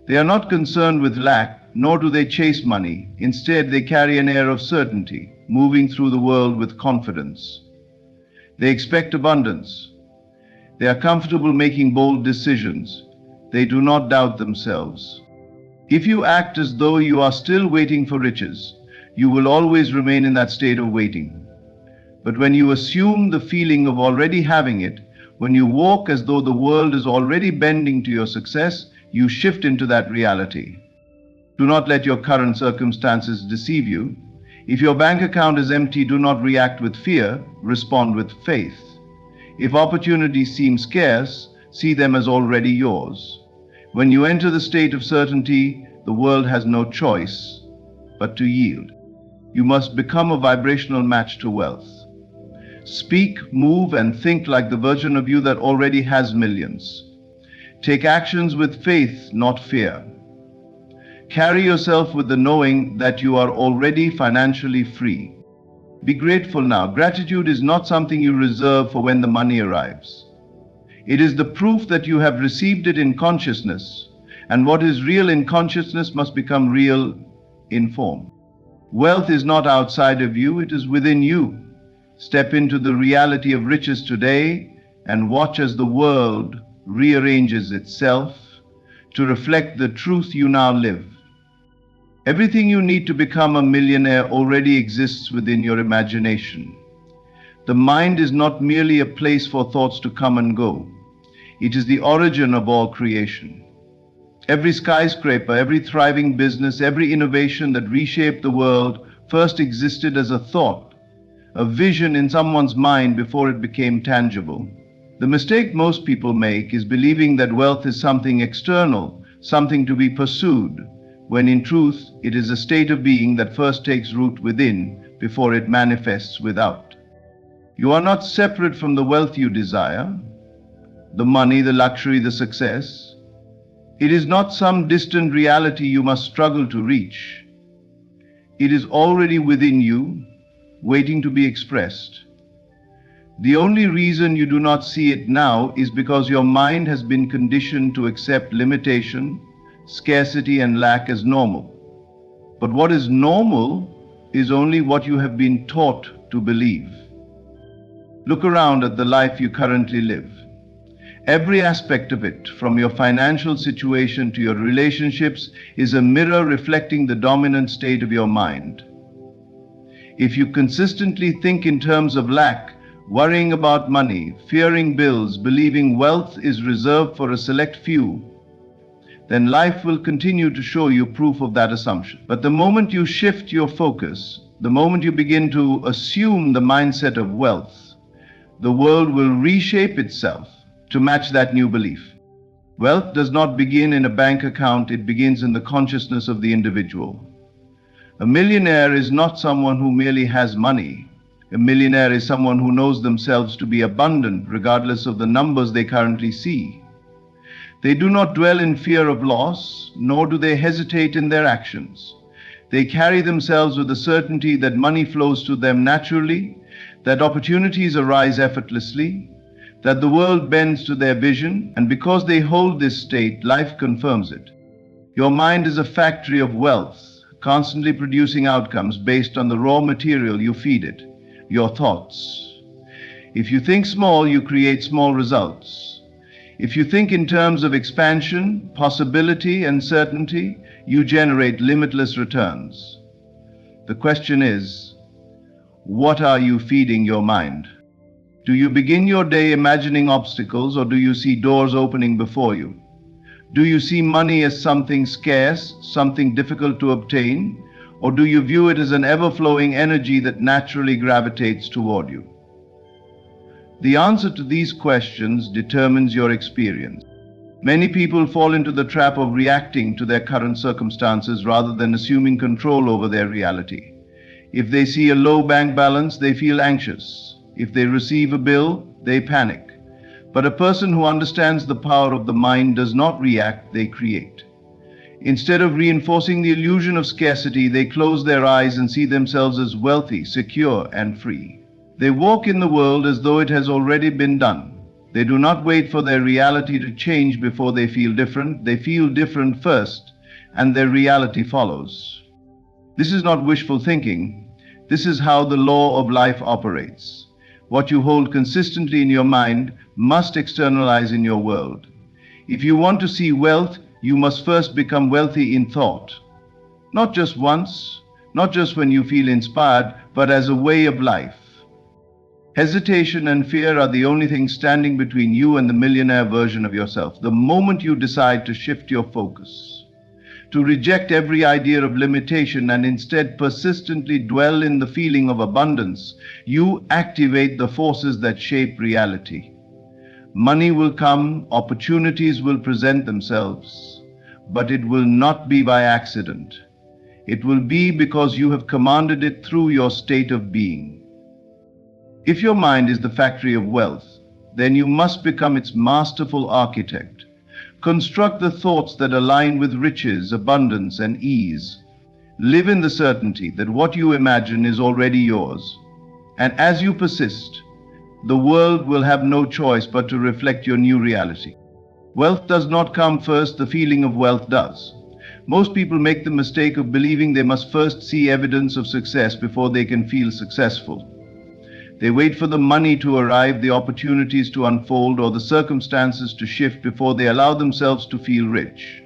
They are not concerned with lack, nor do they chase money. Instead, they carry an air of certainty, moving through the world with confidence. They expect abundance. They are comfortable making bold decisions. They do not doubt themselves. If you act as though you are still waiting for riches, you will always remain in that state of waiting. But when you assume the feeling of already having it, when you walk as though the world is already bending to your success, you shift into that reality. Do not let your current circumstances deceive you. If your bank account is empty, do not react with fear, respond with faith. If opportunities seem scarce, see them as already yours. When you enter the state of certainty, the world has no choice but to yield. You must become a vibrational match to wealth. Speak, move, and think like the version of you that already has millions. Take actions with faith, not fear. Carry yourself with the knowing that you are already financially free. Be grateful now. Gratitude is not something you reserve for when the money arrives. It is the proof that you have received it in consciousness, and what is real in consciousness must become real in form. Wealth is not outside of you, it is within you. Step into the reality of riches today and watch as the world rearranges itself to reflect the truth you now live. Everything you need to become a millionaire already exists within your imagination. The mind is not merely a place for thoughts to come and go. It is the origin of all creation. Every skyscraper, every thriving business, every innovation that reshaped the world first existed as a thought, a vision in someone's mind before it became tangible. The mistake most people make is believing that wealth is something external, something to be pursued, when in truth it is a state of being that first takes root within before it manifests without. You are not separate from the wealth you desire, the money, the luxury, the success. It is not some distant reality you must struggle to reach. It is already within you, waiting to be expressed. The only reason you do not see it now is because your mind has been conditioned to accept limitation, scarcity, and lack as normal. But what is normal is only what you have been taught to believe. Look around at the life you currently live. Every aspect of it, from your financial situation to your relationships, is a mirror reflecting the dominant state of your mind. If you consistently think in terms of lack, worrying about money, fearing bills, believing wealth is reserved for a select few, then life will continue to show you proof of that assumption. But the moment you shift your focus, the moment you begin to assume the mindset of wealth, the world will reshape itself to match that new belief. Wealth does not begin in a bank account, it begins in the consciousness of the individual. A millionaire is not someone who merely has money. A millionaire is someone who knows themselves to be abundant regardless of the numbers they currently see. They do not dwell in fear of loss, nor do they hesitate in their actions. They carry themselves with the certainty that money flows to them naturally, that opportunities arise effortlessly, that the world bends to their vision, and because they hold this state, life confirms it. Your mind is a factory of wealth, constantly producing outcomes based on the raw material you feed it, your thoughts. If you think small, you create small results. If you think in terms of expansion, possibility, and certainty, you generate limitless returns. The question is, what are you feeding your mind? Do you begin your day imagining obstacles, or do you see doors opening before you? Do you see money as something scarce, something difficult to obtain, or do you view it as an ever-flowing energy that naturally gravitates toward you? The answer to these questions determines your experience. Many people fall into the trap of reacting to their current circumstances rather than assuming control over their reality. If they see a low bank balance, they feel anxious. If they receive a bill, they panic. But a person who understands the power of the mind does not react, they create. Instead of reinforcing the illusion of scarcity, they close their eyes and see themselves as wealthy, secure, and free. They walk in the world as though it has already been done. They do not wait for their reality to change before they feel different. They feel different first, and their reality follows. This is not wishful thinking. This is how the law of life operates. What you hold consistently in your mind must externalize in your world. If you want to see wealth, you must first become wealthy in thought. Not just once, not just when you feel inspired, but as a way of life. Hesitation and fear are the only things standing between you and the millionaire version of yourself. The moment you decide to shift your focus, to reject every idea of limitation and instead persistently dwell in the feeling of abundance, you activate the forces that shape reality. Money will come, opportunities will present themselves, but it will not be by accident. It will be because you have commanded it through your state of being. If your mind is the factory of wealth, then you must become its masterful architect. Construct the thoughts that align with riches, abundance, and ease. Live in the certainty that what you imagine is already yours. And as you persist, the world will have no choice but to reflect your new reality. Wealth does not come first, the feeling of wealth does. Most people make the mistake of believing they must first see evidence of success before they can feel successful. They wait for the money to arrive, the opportunities to unfold, or the circumstances to shift before they allow themselves to feel rich.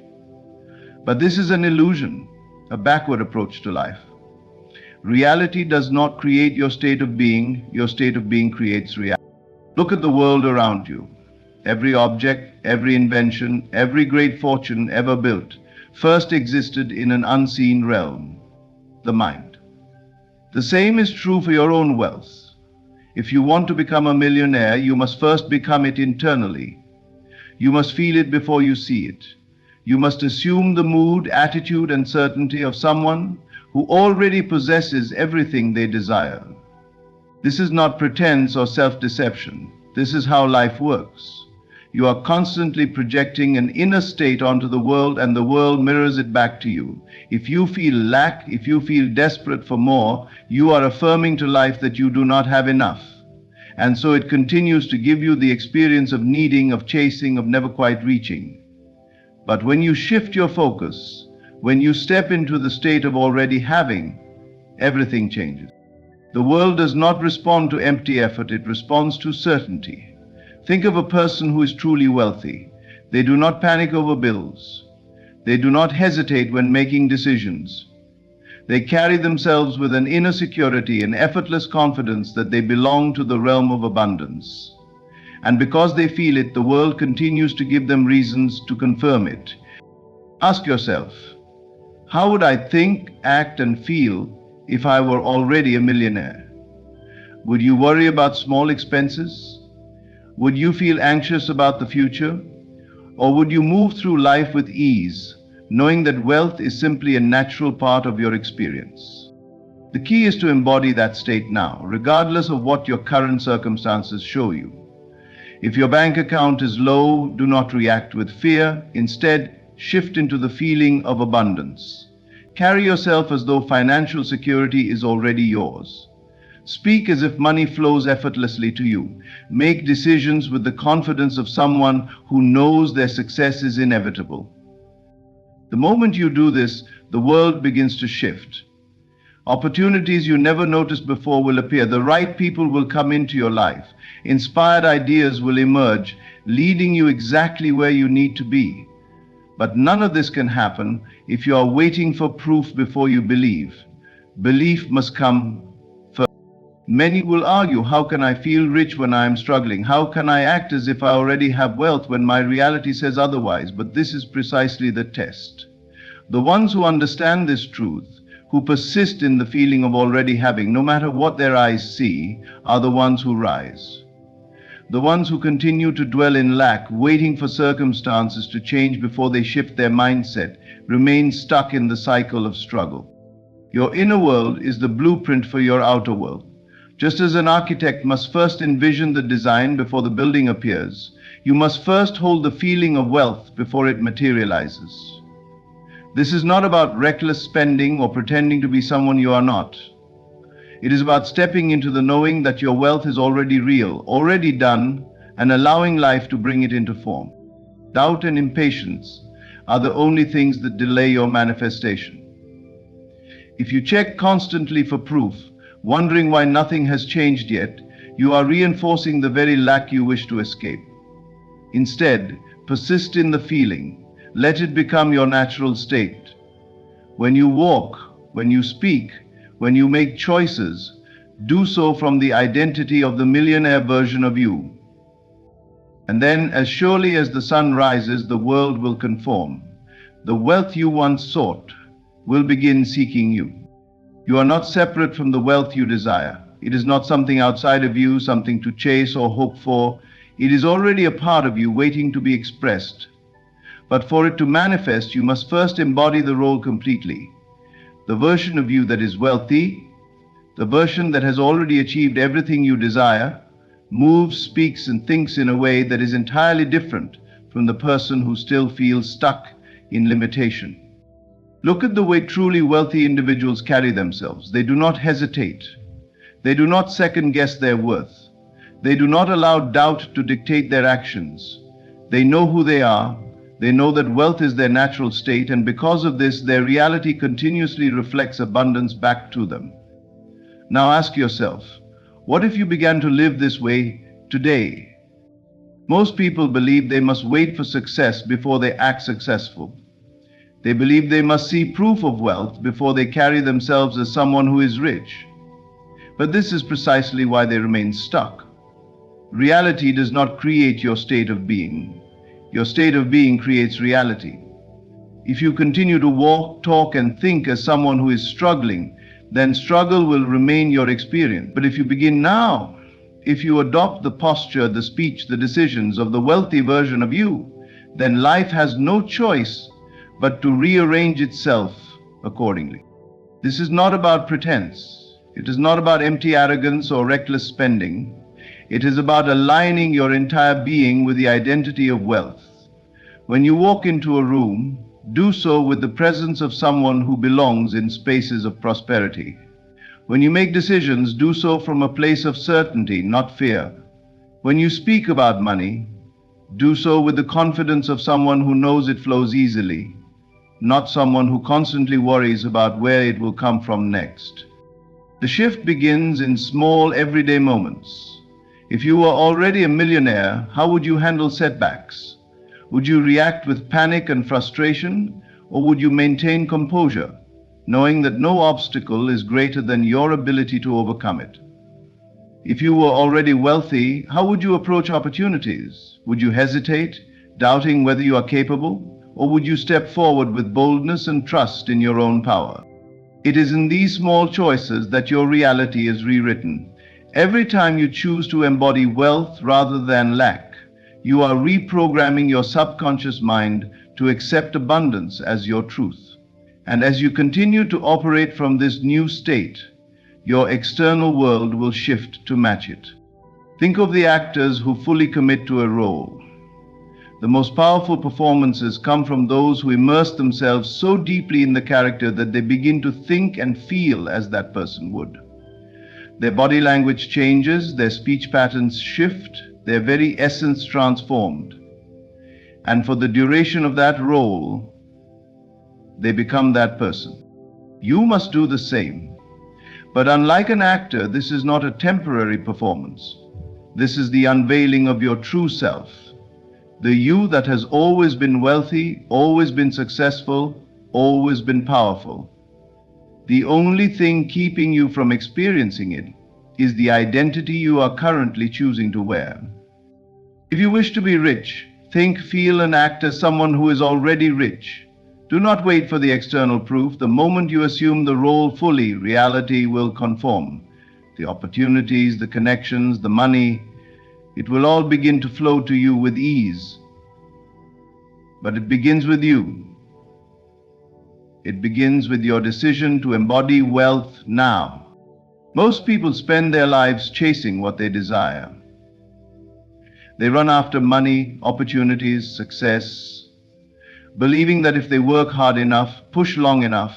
But this is an illusion, a backward approach to life. Reality does not create your state of being creates reality. Look at the world around you. Every object, every invention, every great fortune ever built first existed in an unseen realm, the mind. The same is true for your own wealth. If you want to become a millionaire, you must first become it internally. You must feel it before you see it. You must assume the mood, attitude, and certainty of someone who already possesses everything they desire. This is not pretense or self-deception. This is how life works. You are constantly projecting an inner state onto the world, and the world mirrors it back to you. If you feel lack, if you feel desperate for more, you are affirming to life that you do not have enough. And so it continues to give you the experience of needing, of chasing, of never quite reaching. But when you shift your focus, when you step into the state of already having, everything changes. The world does not respond to empty effort, it responds to certainty. Think of a person who is truly wealthy. They do not panic over bills. They do not hesitate when making decisions. They carry themselves with an inner security and effortless confidence that they belong to the realm of abundance. And because they feel it, the world continues to give them reasons to confirm it. Ask yourself, how would I think, act, and feel if I were already a millionaire? Would you worry about small expenses? Would you feel anxious about the future? Or would you move through life with ease, knowing that wealth is simply a natural part of your experience? The key is to embody that state now, regardless of what your current circumstances show you. If your bank account is low, do not react with fear. Instead, shift into the feeling of abundance. Carry yourself as though financial security is already yours. Speak as if money flows effortlessly to you. Make decisions with the confidence of someone who knows their success is inevitable. The moment you do this, the world begins to shift. Opportunities you never noticed before will appear. The right people will come into your life. Inspired ideas will emerge, leading you exactly where you need to be. But none of this can happen if you are waiting for proof before you believe. Belief must come. Many will argue, how can I feel rich when I am struggling? How can I act as if I already have wealth when my reality says otherwise? But this is precisely the test. The ones who understand this truth, who persist in the feeling of already having, no matter what their eyes see, are the ones who rise. The ones who continue to dwell in lack, waiting for circumstances to change before they shift their mindset, remain stuck in the cycle of struggle. Your inner world is the blueprint for your outer world. Just as an architect must first envision the design before the building appears, you must first hold the feeling of wealth before it materializes. This is not about reckless spending or pretending to be someone you are not. It is about stepping into the knowing that your wealth is already real, already done, and allowing life to bring it into form. Doubt and impatience are the only things that delay your manifestation. If you check constantly for proof, wondering why nothing has changed yet, you are reinforcing the very lack you wish to escape. Instead, persist in the feeling. Let it become your natural state. When you walk, when you speak, when you make choices, do so from the identity of the millionaire version of you. And then, as surely as the sun rises, the world will conform. The wealth you once sought will begin seeking you. You are not separate from the wealth you desire. It is not something outside of you, something to chase or hope for. It is already a part of you waiting to be expressed. But for it to manifest, you must first embody the role completely. The version of you that is wealthy, the version that has already achieved everything you desire, moves, speaks, and thinks in a way that is entirely different from from the person who still feels stuck in limitation. Look at the way truly wealthy individuals carry themselves. They do not hesitate. They do not second-guess their worth. They do not allow doubt to dictate their actions. They know who they are. They know that wealth is their natural state, and because of this, their reality continuously reflects abundance back to them. Now ask yourself, what if you began to live this way today? Most people believe they must wait for success before they act successful. They believe they must see proof of wealth before they carry themselves as someone who is rich. But this is precisely why they remain stuck. Reality does not create your state of being. Your state of being creates reality. If you continue to walk, talk, and think as someone who is struggling, then struggle will remain your experience. But if you begin now, if you adopt the posture, the speech, the decisions of the wealthy version of you, then life has no choice but to rearrange itself accordingly. This is not about pretense. It is not about empty arrogance or reckless spending. It is about aligning your entire being with the identity of wealth. When you walk into a room, do so with the presence of someone who belongs in spaces of prosperity. When you make decisions, do so from a place of certainty, not fear. When you speak about money, do so with the confidence of someone who knows it flows easily, not someone who constantly worries about where it will come from next. The shift begins in small, everyday moments. If you were already a millionaire, how would you handle setbacks? Would you react with panic and frustration, or would you maintain composure, knowing that no obstacle is greater than your ability to overcome it? If you were already wealthy, how would you approach opportunities? Would you hesitate, doubting whether you are capable? Or would you step forward with boldness and trust in your own power? It is in these small choices that your reality is rewritten. Every time you choose to embody wealth rather than lack, you are reprogramming your subconscious mind to accept abundance as your truth. And as you continue to operate from this new state, your external world will shift to match it. Think of the actors who fully commit to a role. The most powerful performances come from those who immerse themselves so deeply in the character that they begin to think and feel as that person would. Their body language changes, their speech patterns shift, their very essence transformed. And for the duration of that role, they become that person. You must do the same. But unlike an actor, this is not a temporary performance. This is the unveiling of your true self. The you that has always been wealthy, always been successful, always been powerful. The only thing keeping you from experiencing it is the identity you are currently choosing to wear. If you wish to be rich, think, feel, and act as someone who is already rich. Do not wait for the external proof. The moment you assume the role fully, reality will conform. The opportunities, the connections, the money, it will all begin to flow to you with ease. But it begins with you. It begins with your decision to embody wealth now. Most people spend their lives chasing what they desire. They run after money, opportunities, success, believing that if they work hard enough, push long enough,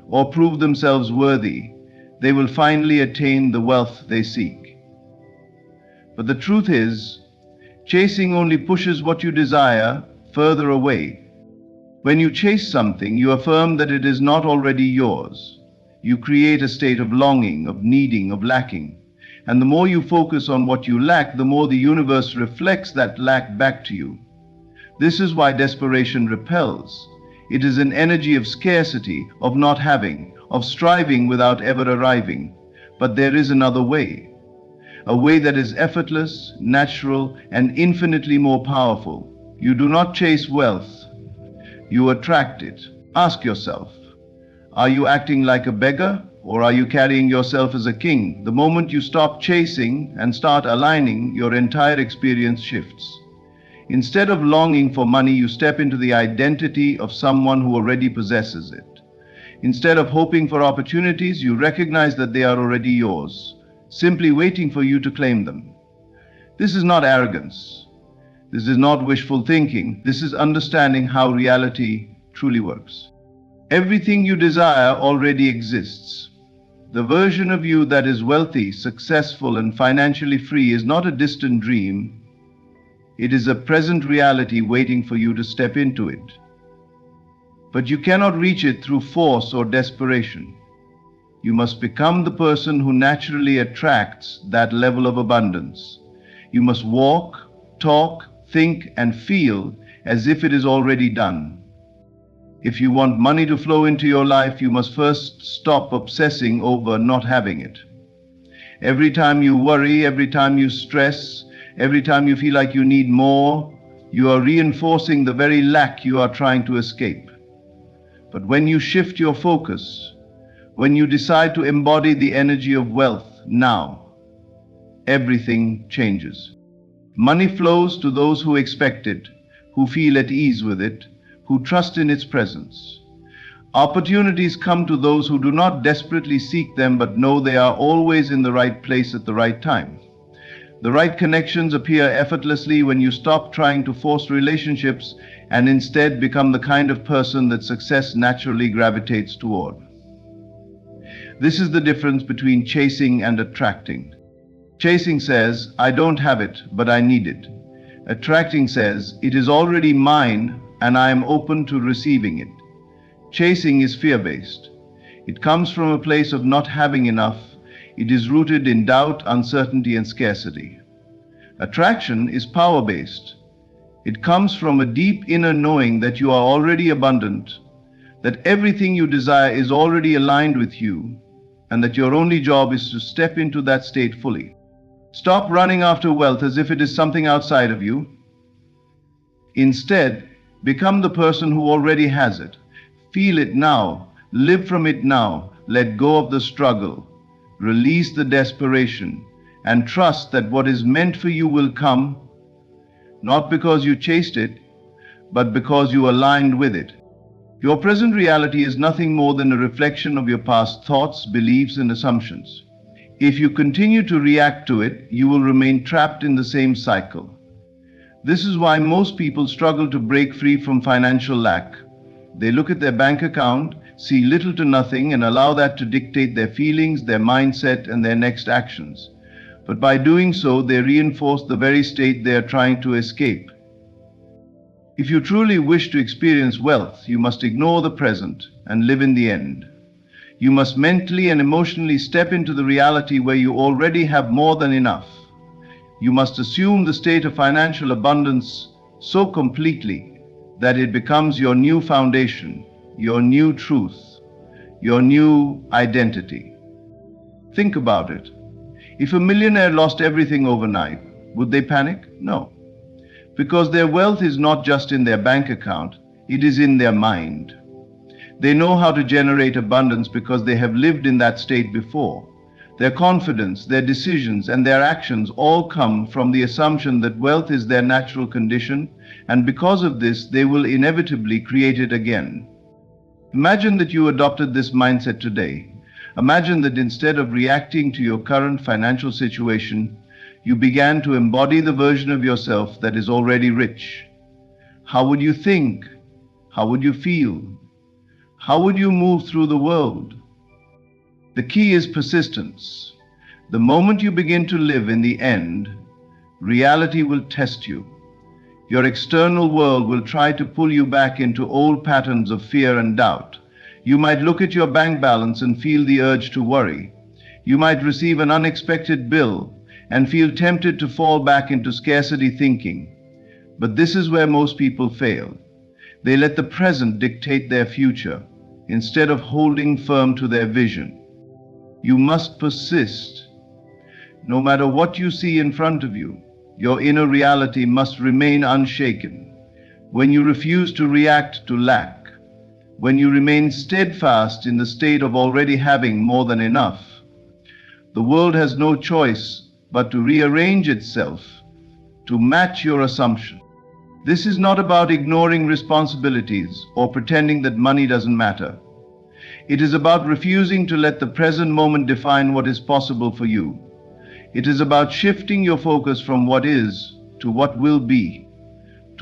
or prove themselves worthy, they will finally attain the wealth they seek. But the truth is, chasing only pushes what you desire further away. When you chase something, you affirm that it is not already yours. You create a state of longing, of needing, of lacking. And the more you focus on what you lack, the more the universe reflects that lack back to you. This is why desperation repels. It is an energy of scarcity, of not having, of striving without ever arriving. But there is another way. A way that is effortless, natural, and infinitely more powerful. You do not chase wealth. You attract it. Ask yourself, are you acting like a beggar, or are you carrying yourself as a king? The moment you stop chasing and start aligning, your entire experience shifts. Instead of longing for money, you step into the identity of someone who already possesses it. Instead of hoping for opportunities, you recognize that they are already yours, simply waiting for you to claim them. This is not arrogance. This is not wishful thinking. This is understanding how reality truly works. Everything you desire already exists. The version of you that is wealthy, successful, and financially free is not a distant dream. It is a present reality waiting for you to step into it. But you cannot reach it through force or desperation. You must become the person who naturally attracts that level of abundance. You must walk, talk, think, and feel as if it is already done. If you want money to flow into your life, you must first stop obsessing over not having it. Every time you worry, every time you stress, every time you feel like you need more, you are reinforcing the very lack you are trying to escape. But when you shift your focus, when you decide to embody the energy of wealth now, everything changes. Money flows to those who expect it, who feel at ease with it, who trust in its presence. Opportunities come to those who do not desperately seek them but know they are always in the right place at the right time. The right connections appear effortlessly when you stop trying to force relationships and instead become the kind of person that success naturally gravitates toward. This is the difference between chasing and attracting. Chasing says, I don't have it, but I need it. Attracting says, it is already mine and I am open to receiving it. Chasing is fear-based. It comes from a place of not having enough. It is rooted in doubt, uncertainty, and scarcity. Attraction is power-based. It comes from a deep inner knowing that you are already abundant, that everything you desire is already aligned with you, and that your only job is to step into that state fully. Stop running after wealth as if it is something outside of you. Instead, become the person who already has it. Feel it now, live from it now, let go of the struggle, release the desperation, and trust that what is meant for you will come, not because you chased it, but because you aligned with it. Your present reality is nothing more than a reflection of your past thoughts, beliefs, and assumptions. If you continue to react to it, you will remain trapped in the same cycle. This is why most people struggle to break free from financial lack. They look at their bank account, see little to nothing, and allow that to dictate their feelings, their mindset, and their next actions. But by doing so, they reinforce the very state they are trying to escape. If you truly wish to experience wealth, you must ignore the present and live in the end. You must mentally and emotionally step into the reality where you already have more than enough. You must assume the state of financial abundance so completely that it becomes your new foundation, your new truth, your new identity. Think about it. If a millionaire lost everything overnight, would they panic? No. Because their wealth is not just in their bank account, it is in their mind. They know how to generate abundance because they have lived in that state before. Their confidence, their decisions, and their actions all come from the assumption that wealth is their natural condition, and because of this, they will inevitably create it again. Imagine that you adopted this mindset today. Imagine that instead of reacting to your current financial situation, you began to embody the version of yourself that is already rich. How would you think? How would you feel? How would you move through the world? The key is persistence. The moment you begin to live in the end, reality will test you. Your external world will try to pull you back into old patterns of fear and doubt. You might look at your bank balance and feel the urge to worry. You might receive an unexpected bill and feel tempted to fall back into scarcity thinking. But this is where most people fail. They let the present dictate their future instead of holding firm to their vision. You must persist. No matter what you see in front of you, your inner reality must remain unshaken. When you refuse to react to lack, when you remain steadfast in the state of already having more than enough, the world has no choice but to rearrange itself to match your assumption. This is not about ignoring responsibilities or pretending that money doesn't matter. It is about refusing to let the present moment define what is possible for you. It is about shifting your focus from what is to what will be.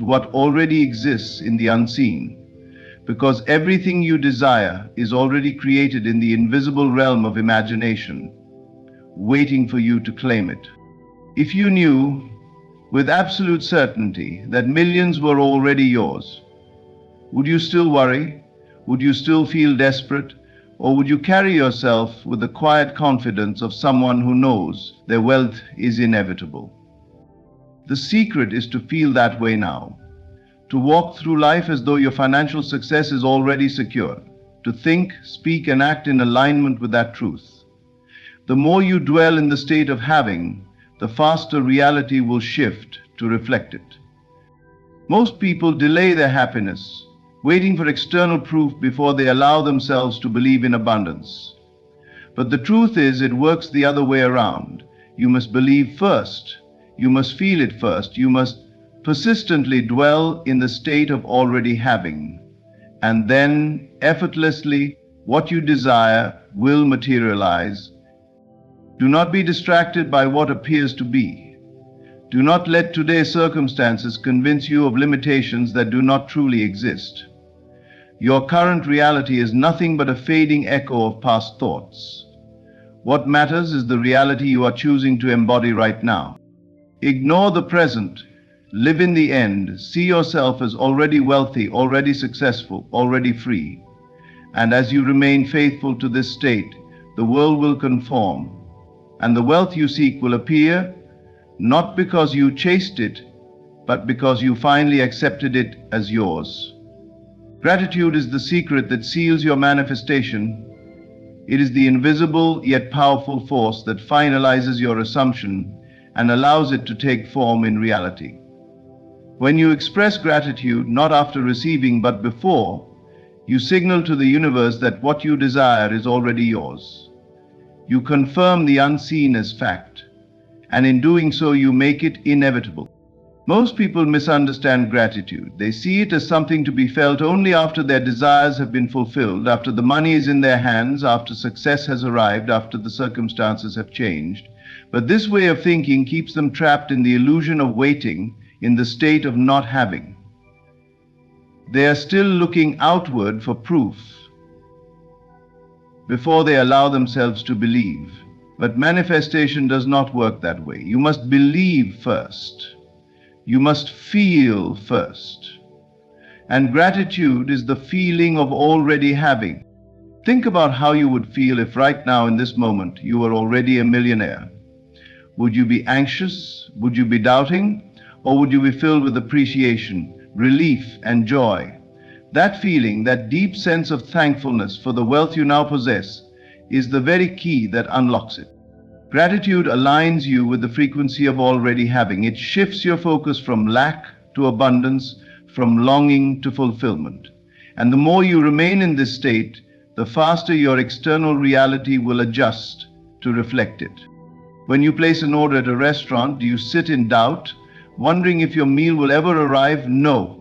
to what already exists in the unseen, because everything you desire is already created in the invisible realm of imagination, waiting for you to claim it. If you knew with absolute certainty that millions were already yours, would you still worry? Would you still feel desperate? Or would you carry yourself with the quiet confidence of someone who knows their wealth is inevitable? The secret is to feel that way now, to walk through life as though your financial success is already secure, to think, speak, and act in alignment with that truth. The more you dwell in the state of having, the faster reality will shift to reflect it. Most people delay their happiness, waiting for external proof before they allow themselves to believe in abundance. But the truth is, it works the other way around. You must believe first. You must feel it first. You must persistently dwell in the state of already having. And then, effortlessly, what you desire will materialize. Do not be distracted by what appears to be. Do not let today's circumstances convince you of limitations that do not truly exist. Your current reality is nothing but a fading echo of past thoughts. What matters is the reality you are choosing to embody right now. Ignore the present. Live in the end. See yourself as already wealthy, already successful, already free. And as you remain faithful to this state, the world will conform. And the wealth you seek will appear, not because you chased it, but because you finally accepted it as yours. Gratitude is the secret that seals your manifestation. It is the invisible yet powerful force that finalizes your assumption and allows it to take form in reality. When you express gratitude, not after receiving but before, you signal to the universe that what you desire is already yours. You confirm the unseen as fact, and in doing so you make it inevitable. Most people misunderstand gratitude. They see it as something to be felt only after their desires have been fulfilled, after the money is in their hands, after success has arrived, after the circumstances have changed. But this way of thinking keeps them trapped in the illusion of waiting, in the state of not having. They are still looking outward for proof before they allow themselves to believe. But manifestation does not work that way. You must believe first. You must feel first. And gratitude is the feeling of already having. Think about how you would feel if right now in this moment you were already a millionaire. Would you be anxious? Would you be doubting? Or would you be filled with appreciation, relief, and joy? That feeling, that deep sense of thankfulness for the wealth you now possess, is the very key that unlocks it. Gratitude aligns you with the frequency of already having. It shifts your focus from lack to abundance, from longing to fulfillment. And the more you remain in this state, the faster your external reality will adjust to reflect it. When you place an order at a restaurant, do you sit in doubt, wondering if your meal will ever arrive? No.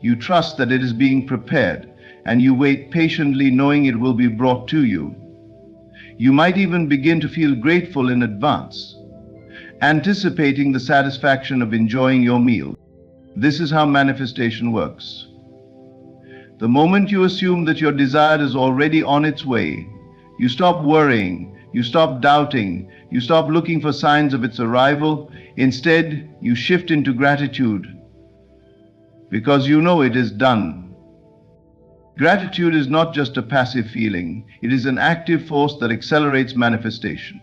You trust that it is being prepared, and you wait patiently knowing it will be brought to you. You might even begin to feel grateful in advance, anticipating the satisfaction of enjoying your meal. This is how manifestation works. The moment you assume that your desire is already on its way, you stop worrying, you stop doubting, you stop looking for signs of its arrival. Instead, you shift into gratitude because you know it is done. Gratitude is not just a passive feeling, it is an active force that accelerates manifestation.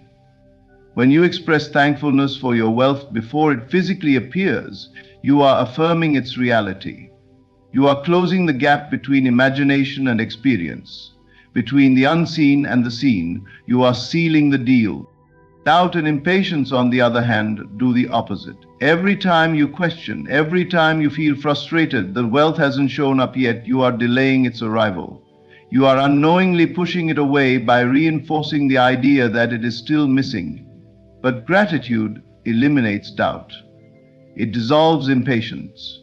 When you express thankfulness for your wealth before it physically appears, you are affirming its reality. You are closing the gap between imagination and experience. Between the unseen and the seen, you are sealing the deal. Doubt and impatience, on the other hand, do the opposite. Every time you question, every time you feel frustrated that wealth hasn't shown up yet, you are delaying its arrival. You are unknowingly pushing it away by reinforcing the idea that it is still missing. But gratitude eliminates doubt. It dissolves impatience.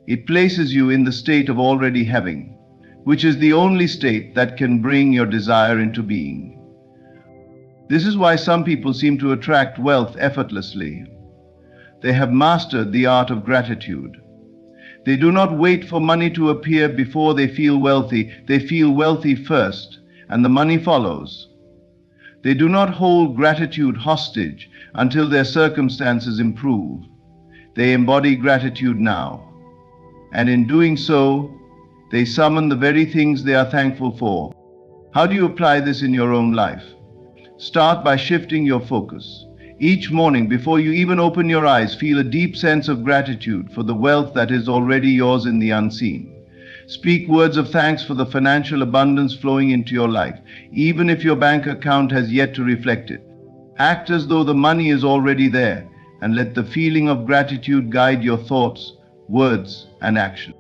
It places you in the state of already having, which is the only state that can bring your desire into being. This is why some people seem to attract wealth effortlessly. They have mastered the art of gratitude. They do not wait for money to appear before they feel wealthy. They feel wealthy first, and the money follows. They do not hold gratitude hostage until their circumstances improve. They embody gratitude now. And in doing so, they summon the very things they are thankful for. How do you apply this in your own life? Start by shifting your focus. Each morning, before you even open your eyes, feel a deep sense of gratitude for the wealth that is already yours in the unseen. Speak words of thanks for the financial abundance flowing into your life, even if your bank account has yet to reflect it. Act as though the money is already there, and let the feeling of gratitude guide your thoughts, words, and action.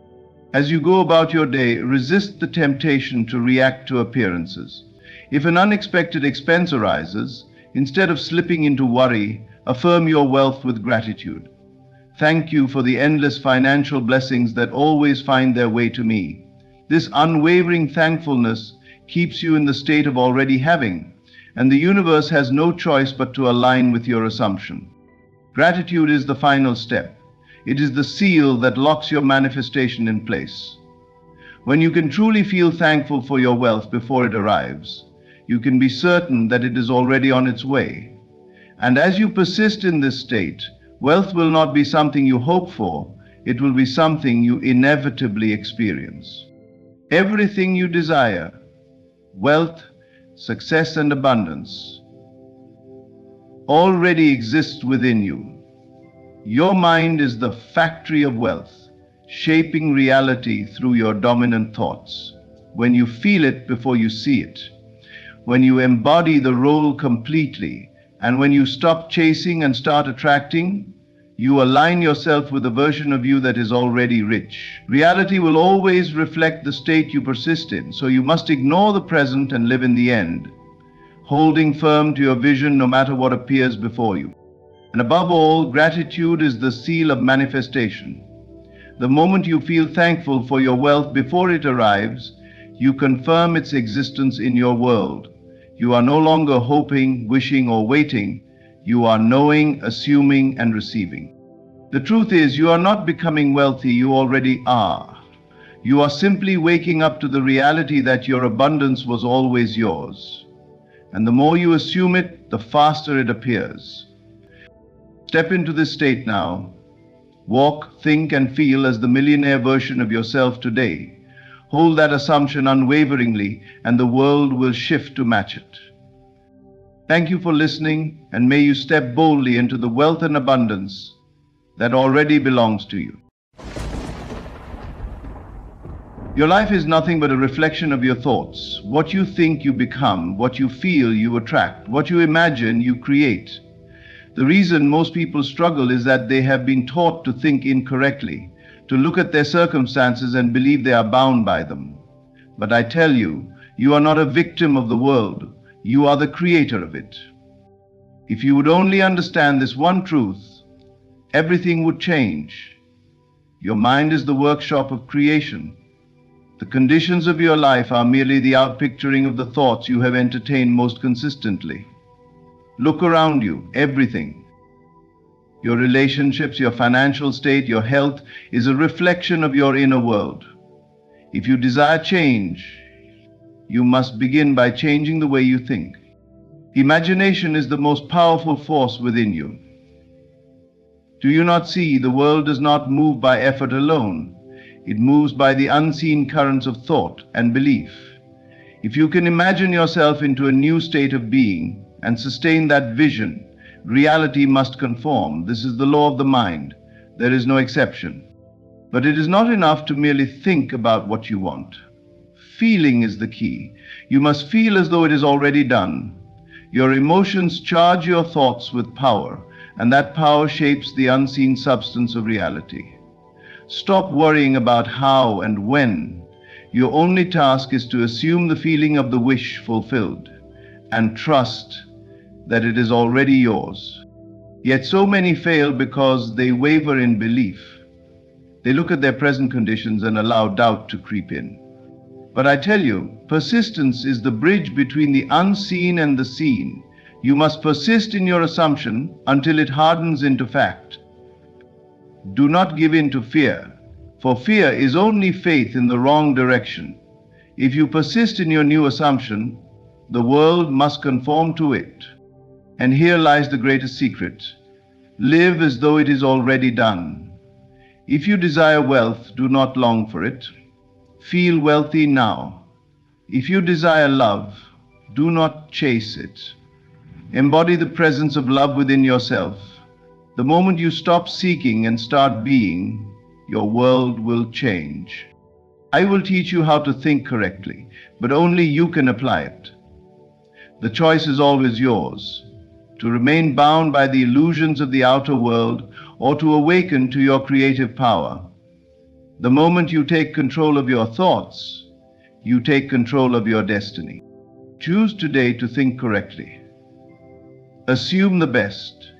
As you go about your day, resist the temptation to react to appearances. If an unexpected expense arises, instead of slipping into worry, affirm your wealth with gratitude. Thank you for the endless financial blessings that always find their way to me. This unwavering thankfulness keeps you in the state of already having, and the universe has no choice but to align with your assumption. Gratitude is the final step. It is the seal that locks your manifestation in place. When you can truly feel thankful for your wealth before it arrives, you can be certain that it is already on its way. And as you persist in this state, wealth will not be something you hope for, it will be something you inevitably experience. Everything you desire, wealth, success, and abundance, already exists within you. Your mind is the factory of wealth, shaping reality through your dominant thoughts. When you feel it before you see it, when you embody the role completely, and when you stop chasing and start attracting, you align yourself with a version of you that is already rich. Reality will always reflect the state you persist in, so you must ignore the present and live in the end, holding firm to your vision no matter what appears before you. And above all, gratitude is the seal of manifestation. The moment you feel thankful for your wealth before it arrives, you confirm its existence in your world. You are no longer hoping, wishing, or waiting. You are knowing, assuming, and receiving. The truth is, you are not becoming wealthy, you already are. You are simply waking up to the reality that your abundance was always yours. And the more you assume it, the faster it appears. Step into this state now. Walk, think, and feel as the millionaire version of yourself today. Hold that assumption unwaveringly, and the world will shift to match it. Thank you for listening, and may you step boldly into the wealth and abundance that already belongs to you. Your life is nothing but a reflection of your thoughts. What you think, you become. What you feel, you attract. What you imagine, you create. The reason most people struggle is that they have been taught to think incorrectly, to look at their circumstances and believe they are bound by them. But I tell you, you are not a victim of the world. You are the creator of it. If you would only understand this one truth, everything would change. Your mind is the workshop of creation. The conditions of your life are merely the outpicturing of the thoughts you have entertained most consistently. Look around you, everything. Your relationships, your financial state, your health is a reflection of your inner world. If you desire change, you must begin by changing the way you think. Imagination is the most powerful force within you. Do you not see the world does not move by effort alone? It moves by the unseen currents of thought and belief. If you can imagine yourself into a new state of being and sustain that vision, reality must conform. This is the law of the mind. There is no exception. But it is not enough to merely think about what you want. Feeling is the key. You must feel as though it is already done. Your emotions charge your thoughts with power, and that power shapes the unseen substance of reality. Stop worrying about how and when. Your only task is to assume the feeling of the wish fulfilled, and trust that it is already yours. Yet so many fail because they waver in belief. They look at their present conditions and allow doubt to creep in. But I tell you, persistence is the bridge between the unseen and the seen. You must persist in your assumption until it hardens into fact. Do not give in to fear, For fear is only faith in the wrong direction. If you persist in your new assumption, the world must conform to it. And here lies the greatest secret. Live as though it is already done. If you desire wealth, do not long for it. Feel wealthy now. If you desire love, do not chase it. Embody the presence of love within yourself. The moment you stop seeking and start being, your world will change. I will teach you how to think correctly, but only you can apply it. The choice is always yours, to remain bound by the illusions of the outer world or to awaken to your creative power. The moment you take control of your thoughts, you take control of your destiny. Choose today to think correctly. Assume the best.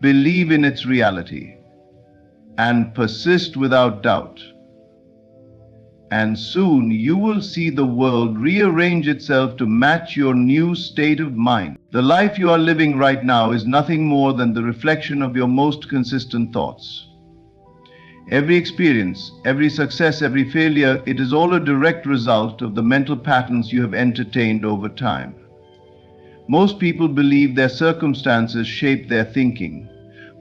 Believe in its reality. And persist without doubt. And soon you will see the world rearrange itself to match your new state of mind. The life you are living right now is nothing more than the reflection of your most consistent thoughts. Every experience, every success, every failure, it is all a direct result of the mental patterns you have entertained over time. Most people believe their circumstances shape their thinking,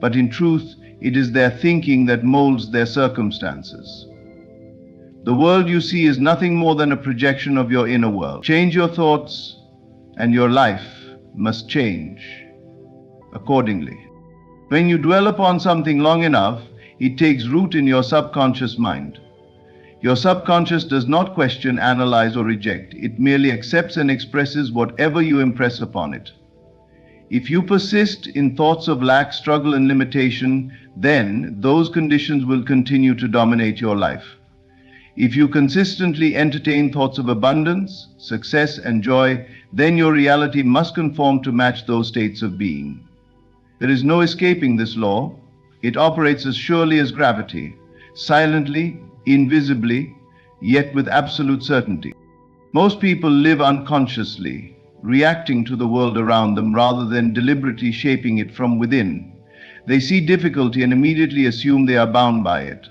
but in truth, it is their thinking that molds their circumstances. The world you see is nothing more than a projection of your inner world. Change your thoughts, and your life must change accordingly. When you dwell upon something long enough, it takes root in your subconscious mind. Your subconscious does not question, analyze, or reject. It merely accepts and expresses whatever you impress upon it. If you persist in thoughts of lack, struggle, and limitation, then those conditions will continue to dominate your life. If you consistently entertain thoughts of abundance, success, and joy, then your reality must conform to match those states of being. There is no escaping this law. It operates as surely as gravity, silently, invisibly, yet with absolute certainty. Most people live unconsciously, reacting to the world around them rather than deliberately shaping it from within. They see difficulty and immediately assume they are bound by it.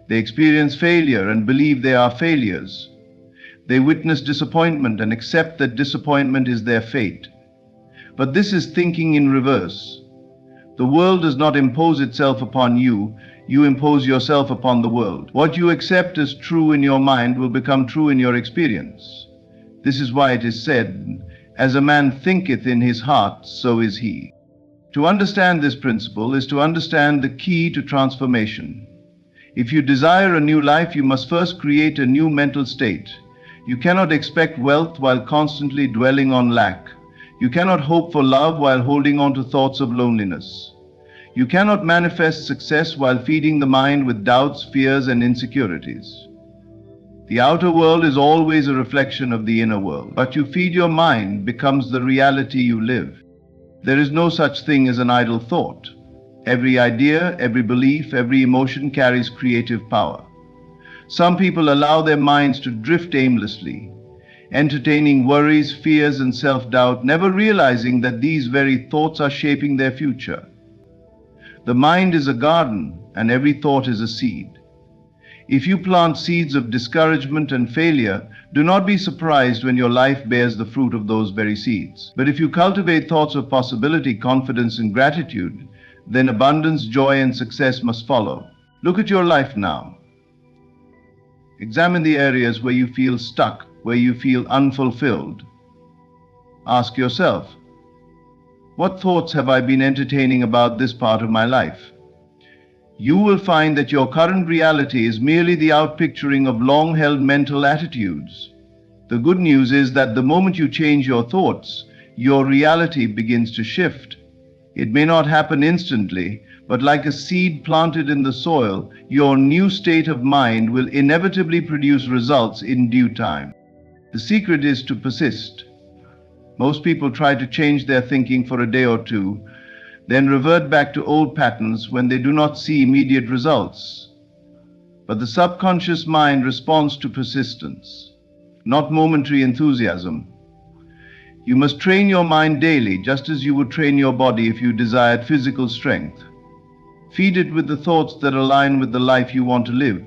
They experience failure and believe they are failures. They witness disappointment and accept that disappointment is their fate. But this is thinking in reverse. The world does not impose itself upon you, you impose yourself upon the world. What you accept as true in your mind will become true in your experience. This is why it is said, "As a man thinketh in his heart, so is he." To understand this principle is to understand the key to transformation. If you desire a new life, you must first create a new mental state. You cannot expect wealth while constantly dwelling on lack. You cannot hope for love while holding on to thoughts of loneliness. You cannot manifest success while feeding the mind with doubts, fears, and insecurities. The outer world is always a reflection of the inner world. What you feed your mind becomes the reality you live. There is no such thing as an idle thought. Every idea, every belief, every emotion carries creative power. Some people allow their minds to drift aimlessly, entertaining worries, fears, and self-doubt, never realizing that these very thoughts are shaping their future. The mind is a garden, and every thought is a seed. If you plant seeds of discouragement and failure, do not be surprised when your life bears the fruit of those very seeds. But if you cultivate thoughts of possibility, confidence, and gratitude, then abundance, joy, and success must follow. Look at your life now. Examine the areas where you feel stuck, where you feel unfulfilled. Ask yourself, what thoughts have I been entertaining about this part of my life? You will find that your current reality is merely the outpicturing of long-held mental attitudes. The good news is that the moment you change your thoughts, your reality begins to shift. It may not happen instantly, but like a seed planted in the soil, your new state of mind will inevitably produce results in due time. The secret is to persist. Most people try to change their thinking for a day or two, then revert back to old patterns when they do not see immediate results. But the subconscious mind responds to persistence, not momentary enthusiasm. You must train your mind daily, just as you would train your body if you desired physical strength. Feed it with the thoughts that align with the life you want to live.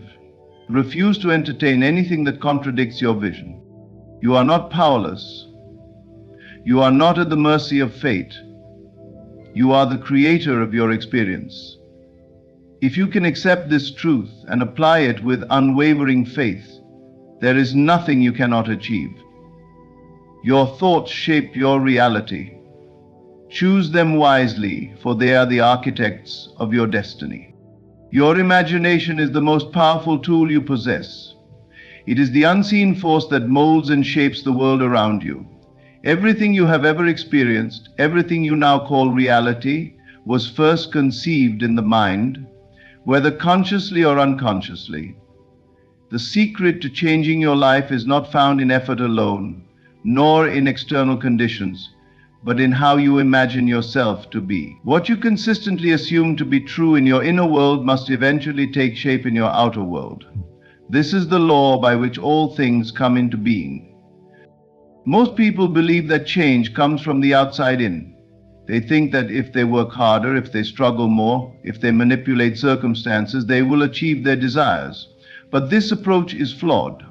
Refuse to entertain anything that contradicts your vision. You are not powerless. You are not at the mercy of fate. You are the creator of your experience. If you can accept this truth and apply it with unwavering faith, there is nothing you cannot achieve. Your thoughts shape your reality. Choose them wisely, for they are the architects of your destiny. Your imagination is the most powerful tool you possess. It is the unseen force that molds and shapes the world around you. Everything you have ever experienced, everything you now call reality, was first conceived in the mind, whether consciously or unconsciously. The secret to changing your life is not found in effort alone, nor in external conditions, but in how you imagine yourself to be. What you consistently assume to be true in your inner world must eventually take shape in your outer world. This is the law by which all things come into being. Most people believe that change comes from the outside in. They think that if they work harder, if they struggle more, if they manipulate circumstances, they will achieve their desires. But this approach is flawed.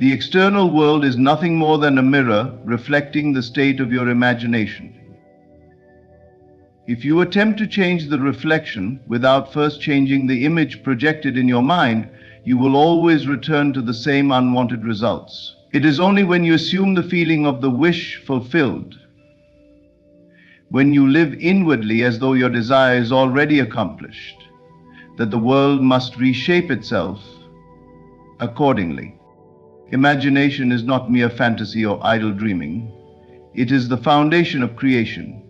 The external world is nothing more than a mirror reflecting the state of your imagination. If you attempt to change the reflection without first changing the image projected in your mind, you will always return to the same unwanted results. It is only when you assume the feeling of the wish fulfilled, when you live inwardly as though your desire is already accomplished, that the world must reshape itself accordingly. Imagination is not mere fantasy or idle dreaming. It is the foundation of creation.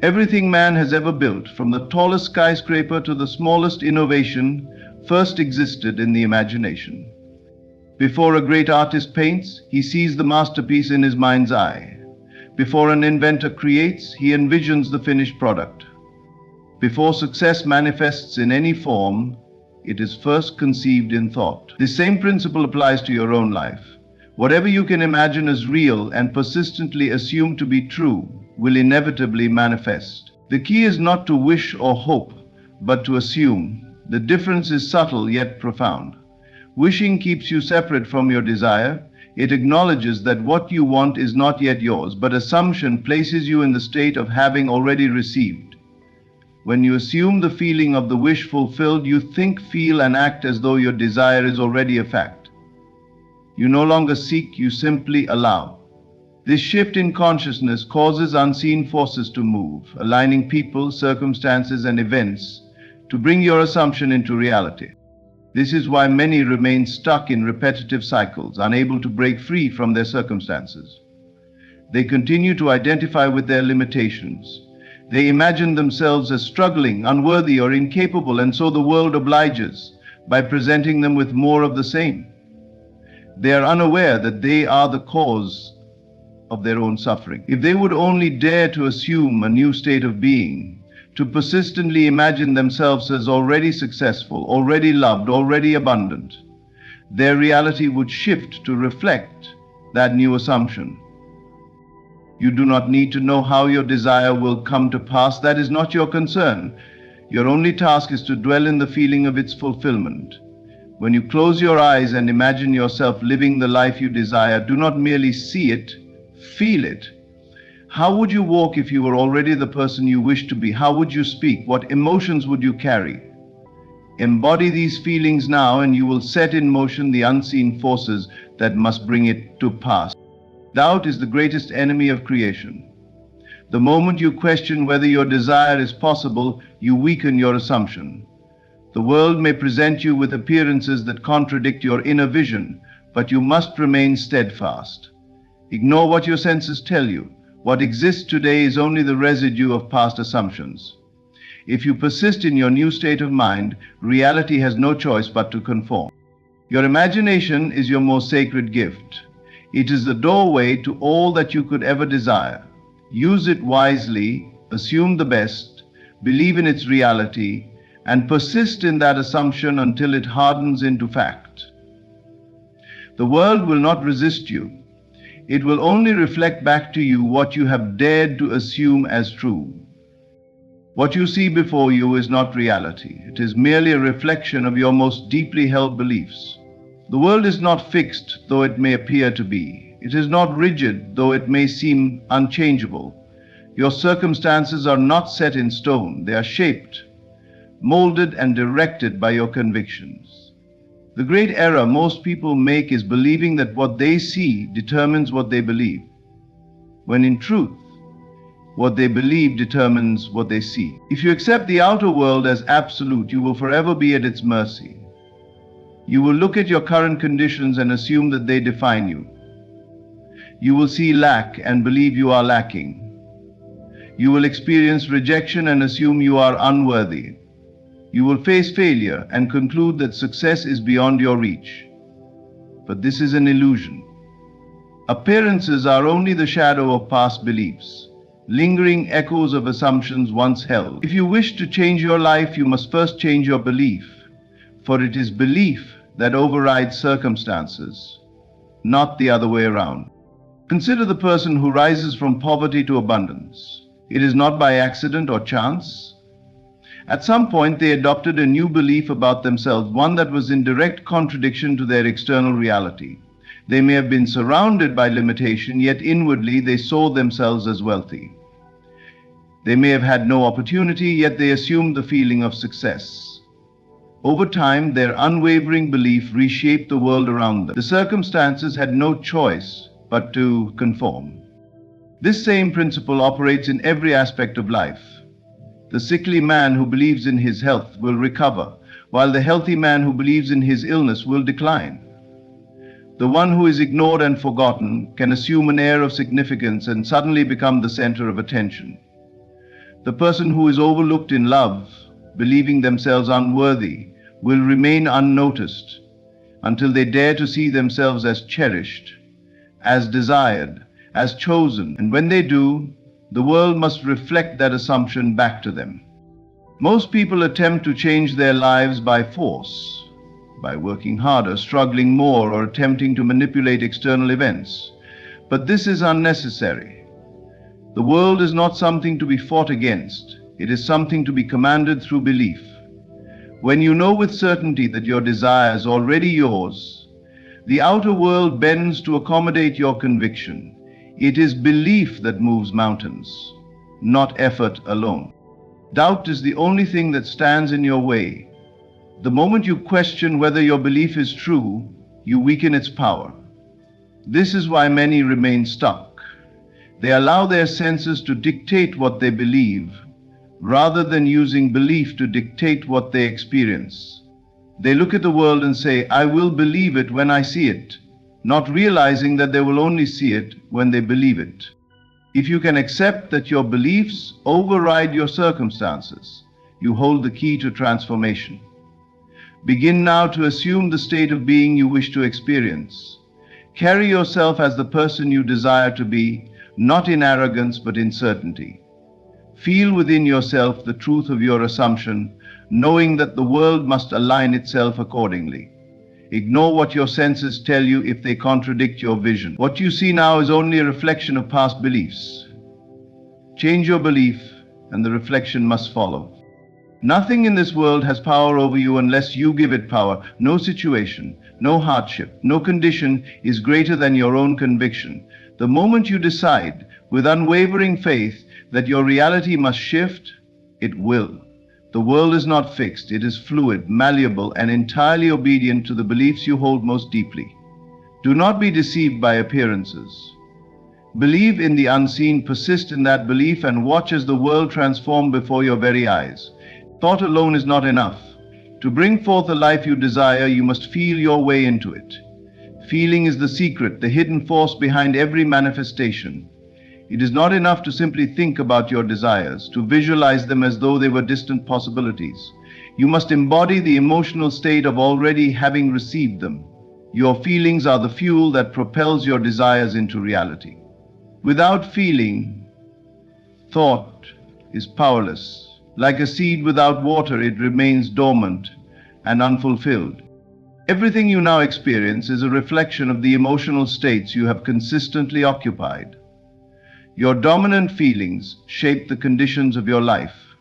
Everything man has ever built, from the tallest skyscraper to the smallest innovation, first existed in the imagination. Before a great artist paints, he sees the masterpiece in his mind's eye. Before an inventor creates, he envisions the finished product. Before success manifests in any form, it is first conceived in thought. The same principle applies to your own life. Whatever you can imagine as real and persistently assume to be true will inevitably manifest. The key is not to wish or hope, but to assume. The difference is subtle yet profound. Wishing keeps you separate from your desire. It acknowledges that what you want is not yet yours, but assumption places you in the state of having already received. When you assume the feeling of the wish fulfilled, you think, feel, and act as though your desire is already a fact. You no longer seek, you simply allow. This shift in consciousness causes unseen forces to move, aligning people, circumstances, and events to bring your assumption into reality. This is why many remain stuck in repetitive cycles, unable to break free from their circumstances. They continue to identify with their limitations. They imagine themselves as struggling, unworthy, or incapable, and so the world obliges by presenting them with more of the same. They are unaware that they are the cause of their own suffering. If they would only dare to assume a new state of being, to persistently imagine themselves as already successful, already loved, already abundant, their reality would shift to reflect that new assumption. You do not need to know how your desire will come to pass. That is not your concern. Your only task is to dwell in the feeling of its fulfillment. When you close your eyes and imagine yourself living the life you desire, do not merely see it, feel it. How would you walk if you were already the person you wish to be? How would you speak? What emotions would you carry? Embody these feelings now, and you will set in motion the unseen forces that must bring it to pass. Doubt is the greatest enemy of creation. The moment you question whether your desire is possible, you weaken your assumption. The world may present you with appearances that contradict your inner vision, but you must remain steadfast. Ignore what your senses tell you. What exists today is only the residue of past assumptions. If you persist in your new state of mind, reality has no choice but to conform. Your imagination is your most sacred gift. It is the doorway to all that you could ever desire. Use it wisely, assume the best, believe in its reality, and persist in that assumption until it hardens into fact. The world will not resist you. It will only reflect back to you what you have dared to assume as true. What you see before you is not reality. It is merely a reflection of your most deeply held beliefs. The world is not fixed, though it may appear to be. It is not rigid, though it may seem unchangeable. Your circumstances are not set in stone. They are shaped, molded, and directed by your convictions. The great error most people make is believing that what they see determines what they believe, when in truth, what they believe determines what they see. If you accept the outer world as absolute, you will forever be at its mercy. You will look at your current conditions and assume that they define you. You will see lack and believe you are lacking. You will experience rejection and assume you are unworthy. You will face failure and conclude that success is beyond your reach. But this is an illusion. Appearances are only the shadow of past beliefs, lingering echoes of assumptions once held. If you wish to change your life, you must first change your belief, for it is belief that overrides circumstances, not the other way around. Consider the person who rises from poverty to abundance. It is not by accident or chance. At some point, they adopted a new belief about themselves, one that was in direct contradiction to their external reality. They may have been surrounded by limitation, yet inwardly they saw themselves as wealthy. They may have had no opportunity, yet they assumed the feeling of success. Over time, their unwavering belief reshaped the world around them. The circumstances had no choice but to conform. This same principle operates in every aspect of life. The sickly man who believes in his health will recover, while the healthy man who believes in his illness will decline. The one who is ignored and forgotten can assume an air of significance and suddenly become the center of attention. The person who is overlooked in love, believing themselves unworthy, will remain unnoticed until they dare to see themselves as cherished, as desired, as chosen. And when they do, the world must reflect that assumption back to them. Most people attempt to change their lives by force, by working harder, struggling more, or attempting to manipulate external events. But this is unnecessary. The world is not something to be fought against. It is something to be commanded through belief. When you know with certainty that your desire is already yours, the outer world bends to accommodate your conviction. It is belief that moves mountains, not effort alone. Doubt is the only thing that stands in your way. The moment you question whether your belief is true, you weaken its power. This is why many remain stuck. They allow their senses to dictate what they believe, rather than using belief to dictate what they experience. They look at the world and say, "I will believe it when I see it," not realizing that they will only see it when they believe it. If you can accept that your beliefs override your circumstances, you hold the key to transformation. Begin now to assume the state of being you wish to experience. Carry yourself as the person you desire to be, not in arrogance but in certainty. Feel within yourself the truth of your assumption, knowing that the world must align itself accordingly. Ignore what your senses tell you if they contradict your vision. What you see now is only a reflection of past beliefs. Change your belief, and the reflection must follow. Nothing in this world has power over you unless you give it power. No situation, no hardship, no condition is greater than your own conviction. The moment you decide, with unwavering faith, that your reality must shift, it will. The world is not fixed. It is fluid, malleable, and entirely obedient to the beliefs you hold most deeply. Do not be deceived by appearances. Believe in the unseen, persist in that belief, and watch as the world transforms before your very eyes. Thought alone is not enough. To bring forth the life you desire, you must feel your way into it. Feeling is the secret, the hidden force behind every manifestation. It is not enough to simply think about your desires, to visualize them as though they were distant possibilities. You must embody the emotional state of already having received them. Your feelings are the fuel that propels your desires into reality. Without feeling, thought is powerless. Like a seed without water, it remains dormant and unfulfilled. Everything you now experience is a reflection of the emotional states you have consistently occupied. Your dominant feelings shape the conditions of your life.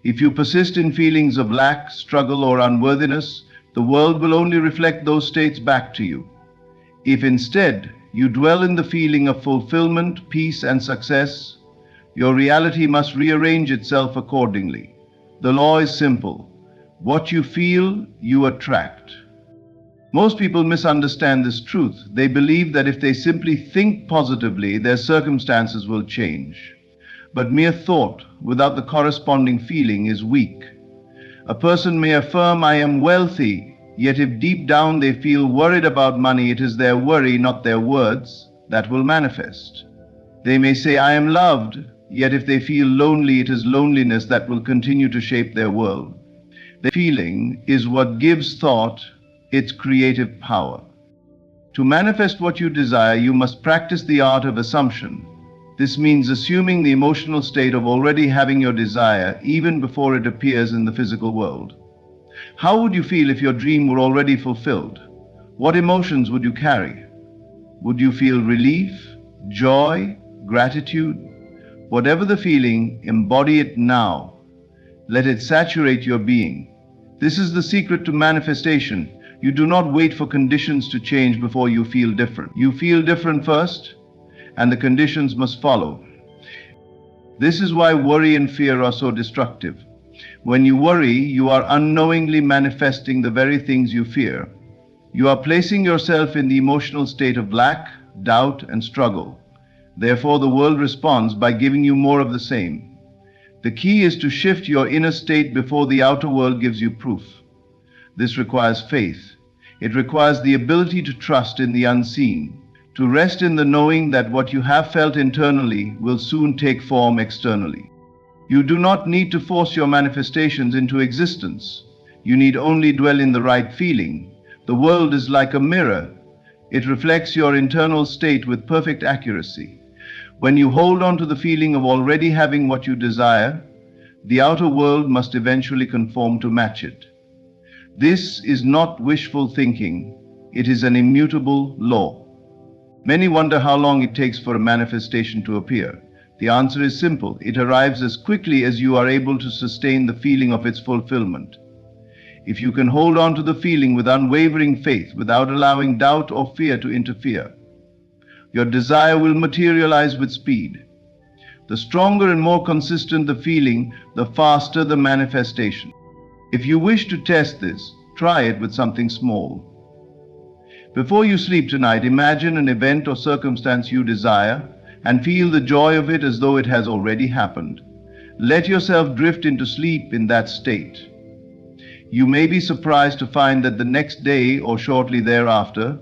If you persist in feelings of lack, struggle, or unworthiness, the world will only reflect those states back to you. If instead you dwell in the feeling of fulfillment, peace, and success, your reality must rearrange itself accordingly. The law is simple. What you feel, you attract. Most people misunderstand this truth. They believe that if they simply think positively, their circumstances will change. But mere thought without the corresponding feeling is weak. A person may affirm, "I am wealthy," yet if deep down they feel worried about money, it is their worry, not their words, that will manifest. They may say, "I am loved," yet if they feel lonely, it is loneliness that will continue to shape their world. The feeling is what gives thought its creative power. To manifest what you desire, you must practice the art of assumption. This means assuming the emotional state of already having your desire even before it appears in the physical world. How would you feel if your dream were already fulfilled? What emotions would you carry? Would you feel relief, joy, gratitude? Whatever the feeling, embody it now. Let it saturate your being. This is the secret to manifestation. You do not wait for conditions to change before you feel different. You feel different first, and the conditions must follow. This is why worry and fear are so destructive. When you worry, you are unknowingly manifesting the very things you fear. You are placing yourself in the emotional state of lack, doubt, and struggle. Therefore, the world responds by giving you more of the same. The key is to shift your inner state before the outer world gives you proof. This requires faith. It requires the ability to trust in the unseen, to rest in the knowing that what you have felt internally will soon take form externally. You do not need to force your manifestations into existence. You need only dwell in the right feeling. The world is like a mirror. It reflects your internal state with perfect accuracy. When you hold on to the feeling of already having what you desire, the outer world must eventually conform to match it. This is not wishful thinking. It is an immutable law. Many wonder how long it takes for a manifestation to appear. The answer is simple. It arrives as quickly as you are able to sustain the feeling of its fulfillment. If you can hold on to the feeling with unwavering faith, without allowing doubt or fear to interfere, your desire will materialize with speed. The stronger and more consistent the feeling, the faster the manifestation. If you wish to test this, try it with something small. Before you sleep tonight, imagine an event or circumstance you desire and feel the joy of it as though it has already happened. Let yourself drift into sleep in that state. You may be surprised to find that the next day or shortly thereafter,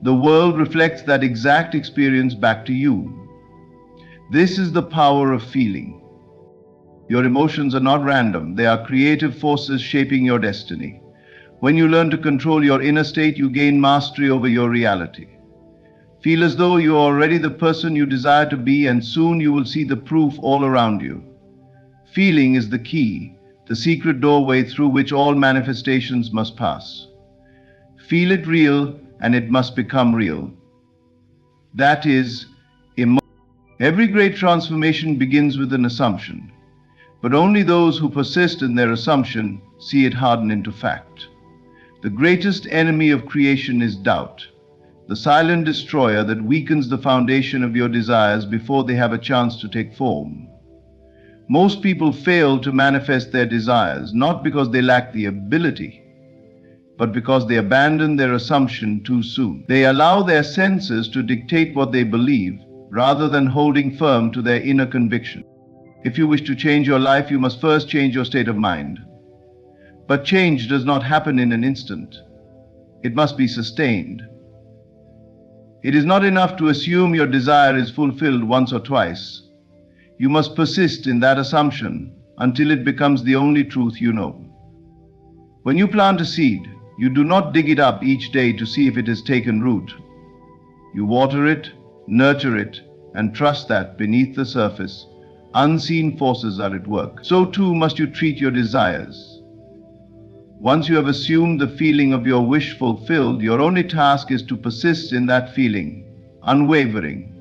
the world reflects that exact experience back to you. This is the power of feeling. Your emotions are not random. They are creative forces shaping your destiny. When you learn to control your inner state, you gain mastery over your reality. Feel as though you are already the person you desire to be, and soon you will see the proof all around you. Feeling is the key, the secret doorway through which all manifestations must pass. Feel it real, and it must become real. That is, every great transformation begins with an assumption. But only those who persist in their assumption see it harden into fact. The greatest enemy of creation is doubt, the silent destroyer that weakens the foundation of your desires before they have a chance to take form. Most people fail to manifest their desires, not because they lack the ability, but because they abandon their assumption too soon. They allow their senses to dictate what they believe, rather than holding firm to their inner conviction. If you wish to change your life, you must first change your state of mind. But change does not happen in an instant. It must be sustained. It is not enough to assume your desire is fulfilled once or twice. You must persist in that assumption until it becomes the only truth you know. When you plant a seed, you do not dig it up each day to see if it has taken root. You water it, nurture it, and trust that beneath the surface, unseen forces are at work. So too must you treat your desires. Once you have assumed the feeling of your wish fulfilled, your only task is to persist in that feeling, unwavering,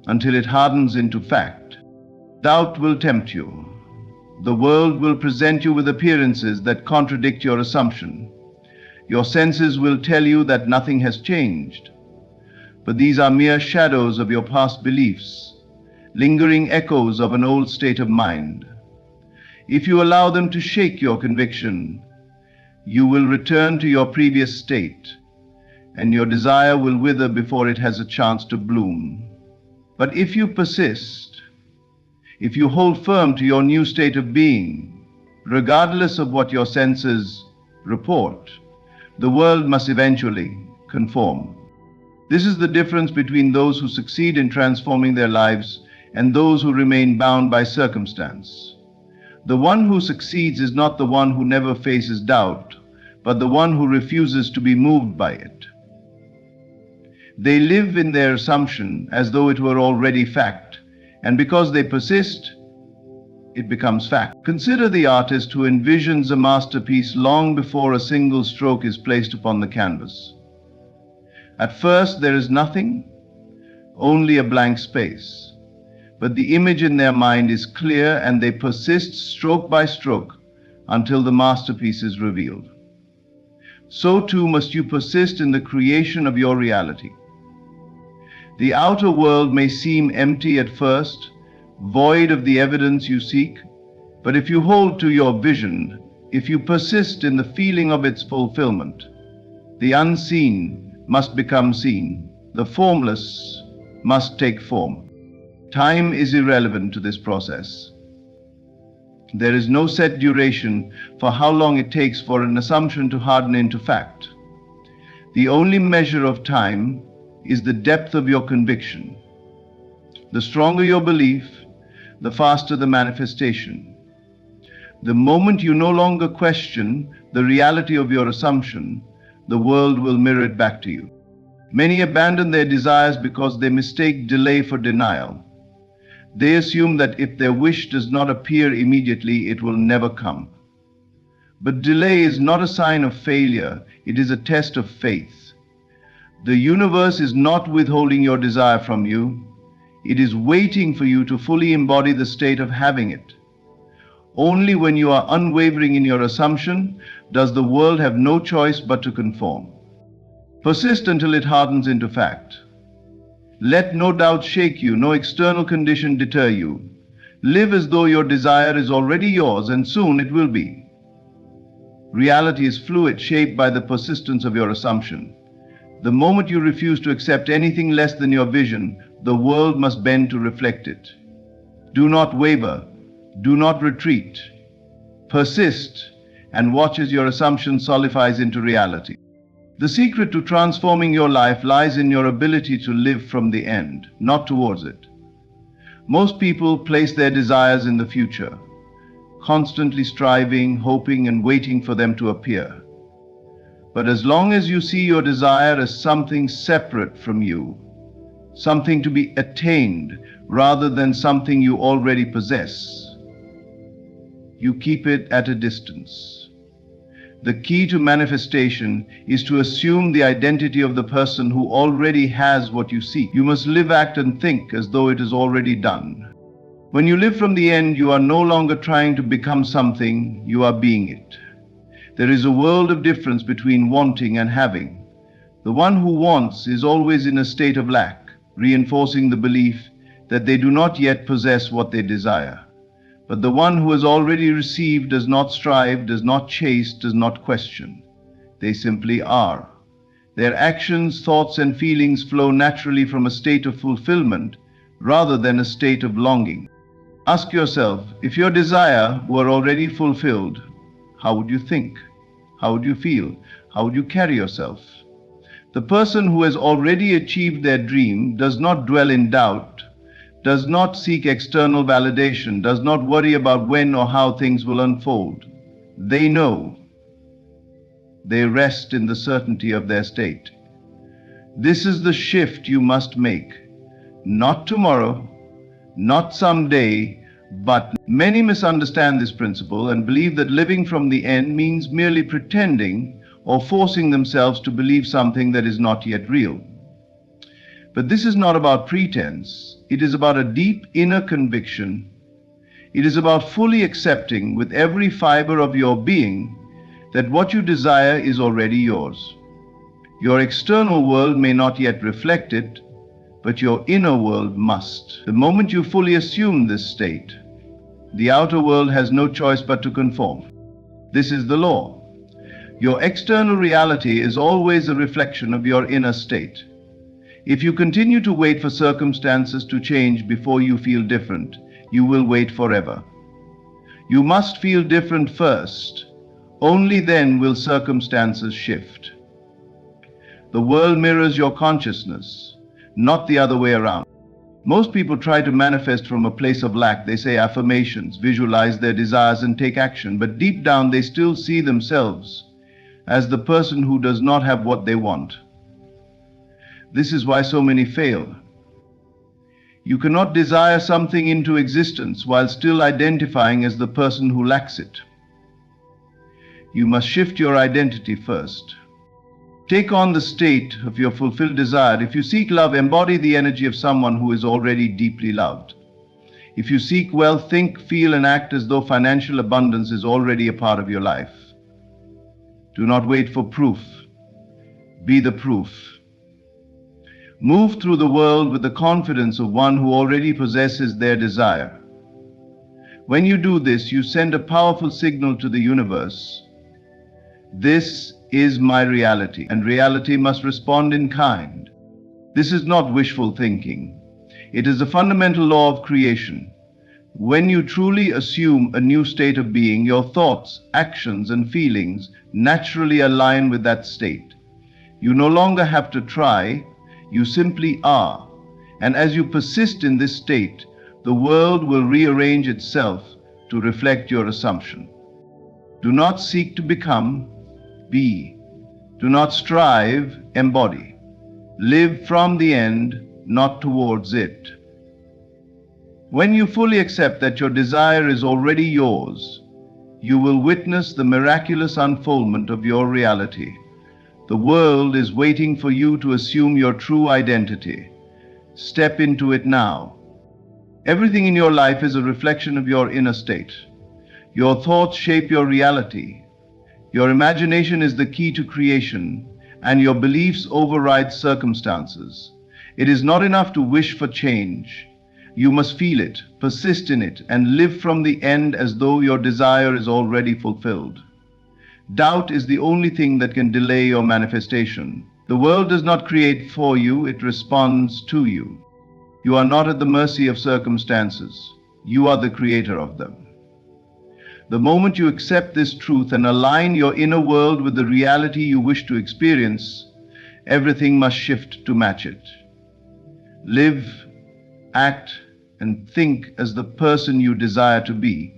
until it hardens into fact. Doubt will tempt you. The world will present you with appearances that contradict your assumption. Your senses will tell you that nothing has changed. But these are mere shadows of your past beliefs, lingering echoes of an old state of mind. If you allow them to shake your conviction, you will return to your previous state, and your desire will wither before it has a chance to bloom. But if you persist, if you hold firm to your new state of being, regardless of what your senses report, the world must eventually conform. This is the difference between those who succeed in transforming their lives and those who remain bound by circumstance. The one who succeeds is not the one who never faces doubt, but the one who refuses to be moved by it. They live in their assumption as though it were already fact, and because they persist, it becomes fact. Consider the artist who envisions a masterpiece long before a single stroke is placed upon the canvas. At first, there is nothing, only a blank space. But the image in their mind is clear, and they persist stroke by stroke until the masterpiece is revealed. So too must you persist in the creation of your reality. The outer world may seem empty at first, void of the evidence you seek, but if you hold to your vision, if you persist in the feeling of its fulfillment, the unseen must become seen, the formless must take form. Time is irrelevant to this process. There is no set duration for how long it takes for an assumption to harden into fact. The only measure of time is the depth of your conviction. The stronger your belief, the faster the manifestation. The moment you no longer question the reality of your assumption, the world will mirror it back to you. Many abandon their desires because they mistake delay for denial. They assume that if their wish does not appear immediately, it will never come. But delay is not a sign of failure, it is a test of faith. The universe is not withholding your desire from you, it is waiting for you to fully embody the state of having it. Only when you are unwavering in your assumption does the world have no choice but to conform. Persist until it hardens into fact. Let no doubt shake you, no external condition deter you. Live as though your desire is already yours, and soon it will be. Reality is fluid, shaped by the persistence of your assumption. The moment you refuse to accept anything less than your vision, the world must bend to reflect it. Do not waver, do not retreat. Persist and watch as your assumption solidifies into reality. The secret to transforming your life lies in your ability to live from the end, not towards it. Most people place their desires in the future, constantly striving, hoping, and waiting for them to appear. But as long as you see your desire as something separate from you, something to be attained rather than something you already possess, you keep it at a distance. The key to manifestation is to assume the identity of the person who already has what you seek. You must live, act, and think as though it is already done. When you live from the end, you are no longer trying to become something, you are being it. There is a world of difference between wanting and having. The one who wants is always in a state of lack, reinforcing the belief that they do not yet possess what they desire. But the one who has already received does not strive, does not chase, does not question. They simply are. Their actions, thoughts, and feelings flow naturally from a state of fulfillment rather than a state of longing. Ask yourself, if your desire were already fulfilled, how would you think? How would you feel? How would you carry yourself? The person who has already achieved their dream does not dwell in doubt, does not seek external validation, does not worry about when or how things will unfold. They know. They rest in the certainty of their state. This is the shift you must make. Not tomorrow, not someday, but many misunderstand this principle and believe that living from the end means merely pretending or forcing themselves to believe something that is not yet real. But this is not about pretense. It is about a deep inner conviction. It is about fully accepting with every fiber of your being that what you desire is already yours. Your external world may not yet reflect it, but your inner world must. The moment you fully assume this state, the outer world has no choice but to conform. This is the law. Your external reality is always a reflection of your inner state. If you continue to wait for circumstances to change before you feel different, you will wait forever. You must feel different first. Only then will circumstances shift. The world mirrors your consciousness, not the other way around. Most people try to manifest from a place of lack. They say affirmations, visualize their desires and take action, but deep down they still see themselves as the person who does not have what they want. This is why so many fail. You cannot desire something into existence while still identifying as the person who lacks it. You must shift your identity first. Take on the state of your fulfilled desire. If you seek love, embody the energy of someone who is already deeply loved. If you seek wealth, think, feel, and act as though financial abundance is already a part of your life. Do not wait for proof. Be the proof. Move through the world with the confidence of one who already possesses their desire. When you do this, you send a powerful signal to the universe. This is my reality, and reality must respond in kind. This is not wishful thinking. It is a fundamental law of creation. When you truly assume a new state of being, your thoughts, actions, and feelings naturally align with that state. You no longer have to try. You simply are. And as you persist in this state, the world will rearrange itself to reflect your assumption. Do not seek to become, be. Do not strive, embody. Live from the end, not towards it. When you fully accept that your desire is already yours, you will witness the miraculous unfoldment of your reality. The world is waiting for you to assume your true identity. Step into it now. Everything in your life is a reflection of your inner state. Your thoughts shape your reality. Your imagination is the key to creation, and your beliefs override circumstances. It is not enough to wish for change. You must feel it, persist in it, and live from the end as though your desire is already fulfilled. Doubt is the only thing that can delay your manifestation. The world does not create for you, it responds to you. You are not at the mercy of circumstances. You are the creator of them. The moment you accept this truth and align your inner world with the reality you wish to experience, everything must shift to match it. Live, act, and think as the person you desire to be,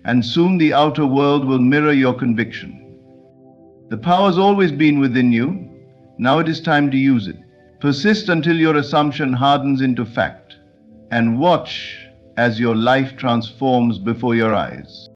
and soon the outer world will mirror your conviction. The power has always been within you. Now it is time to use it. Persist until your assumption hardens into fact, and watch as your life transforms before your eyes.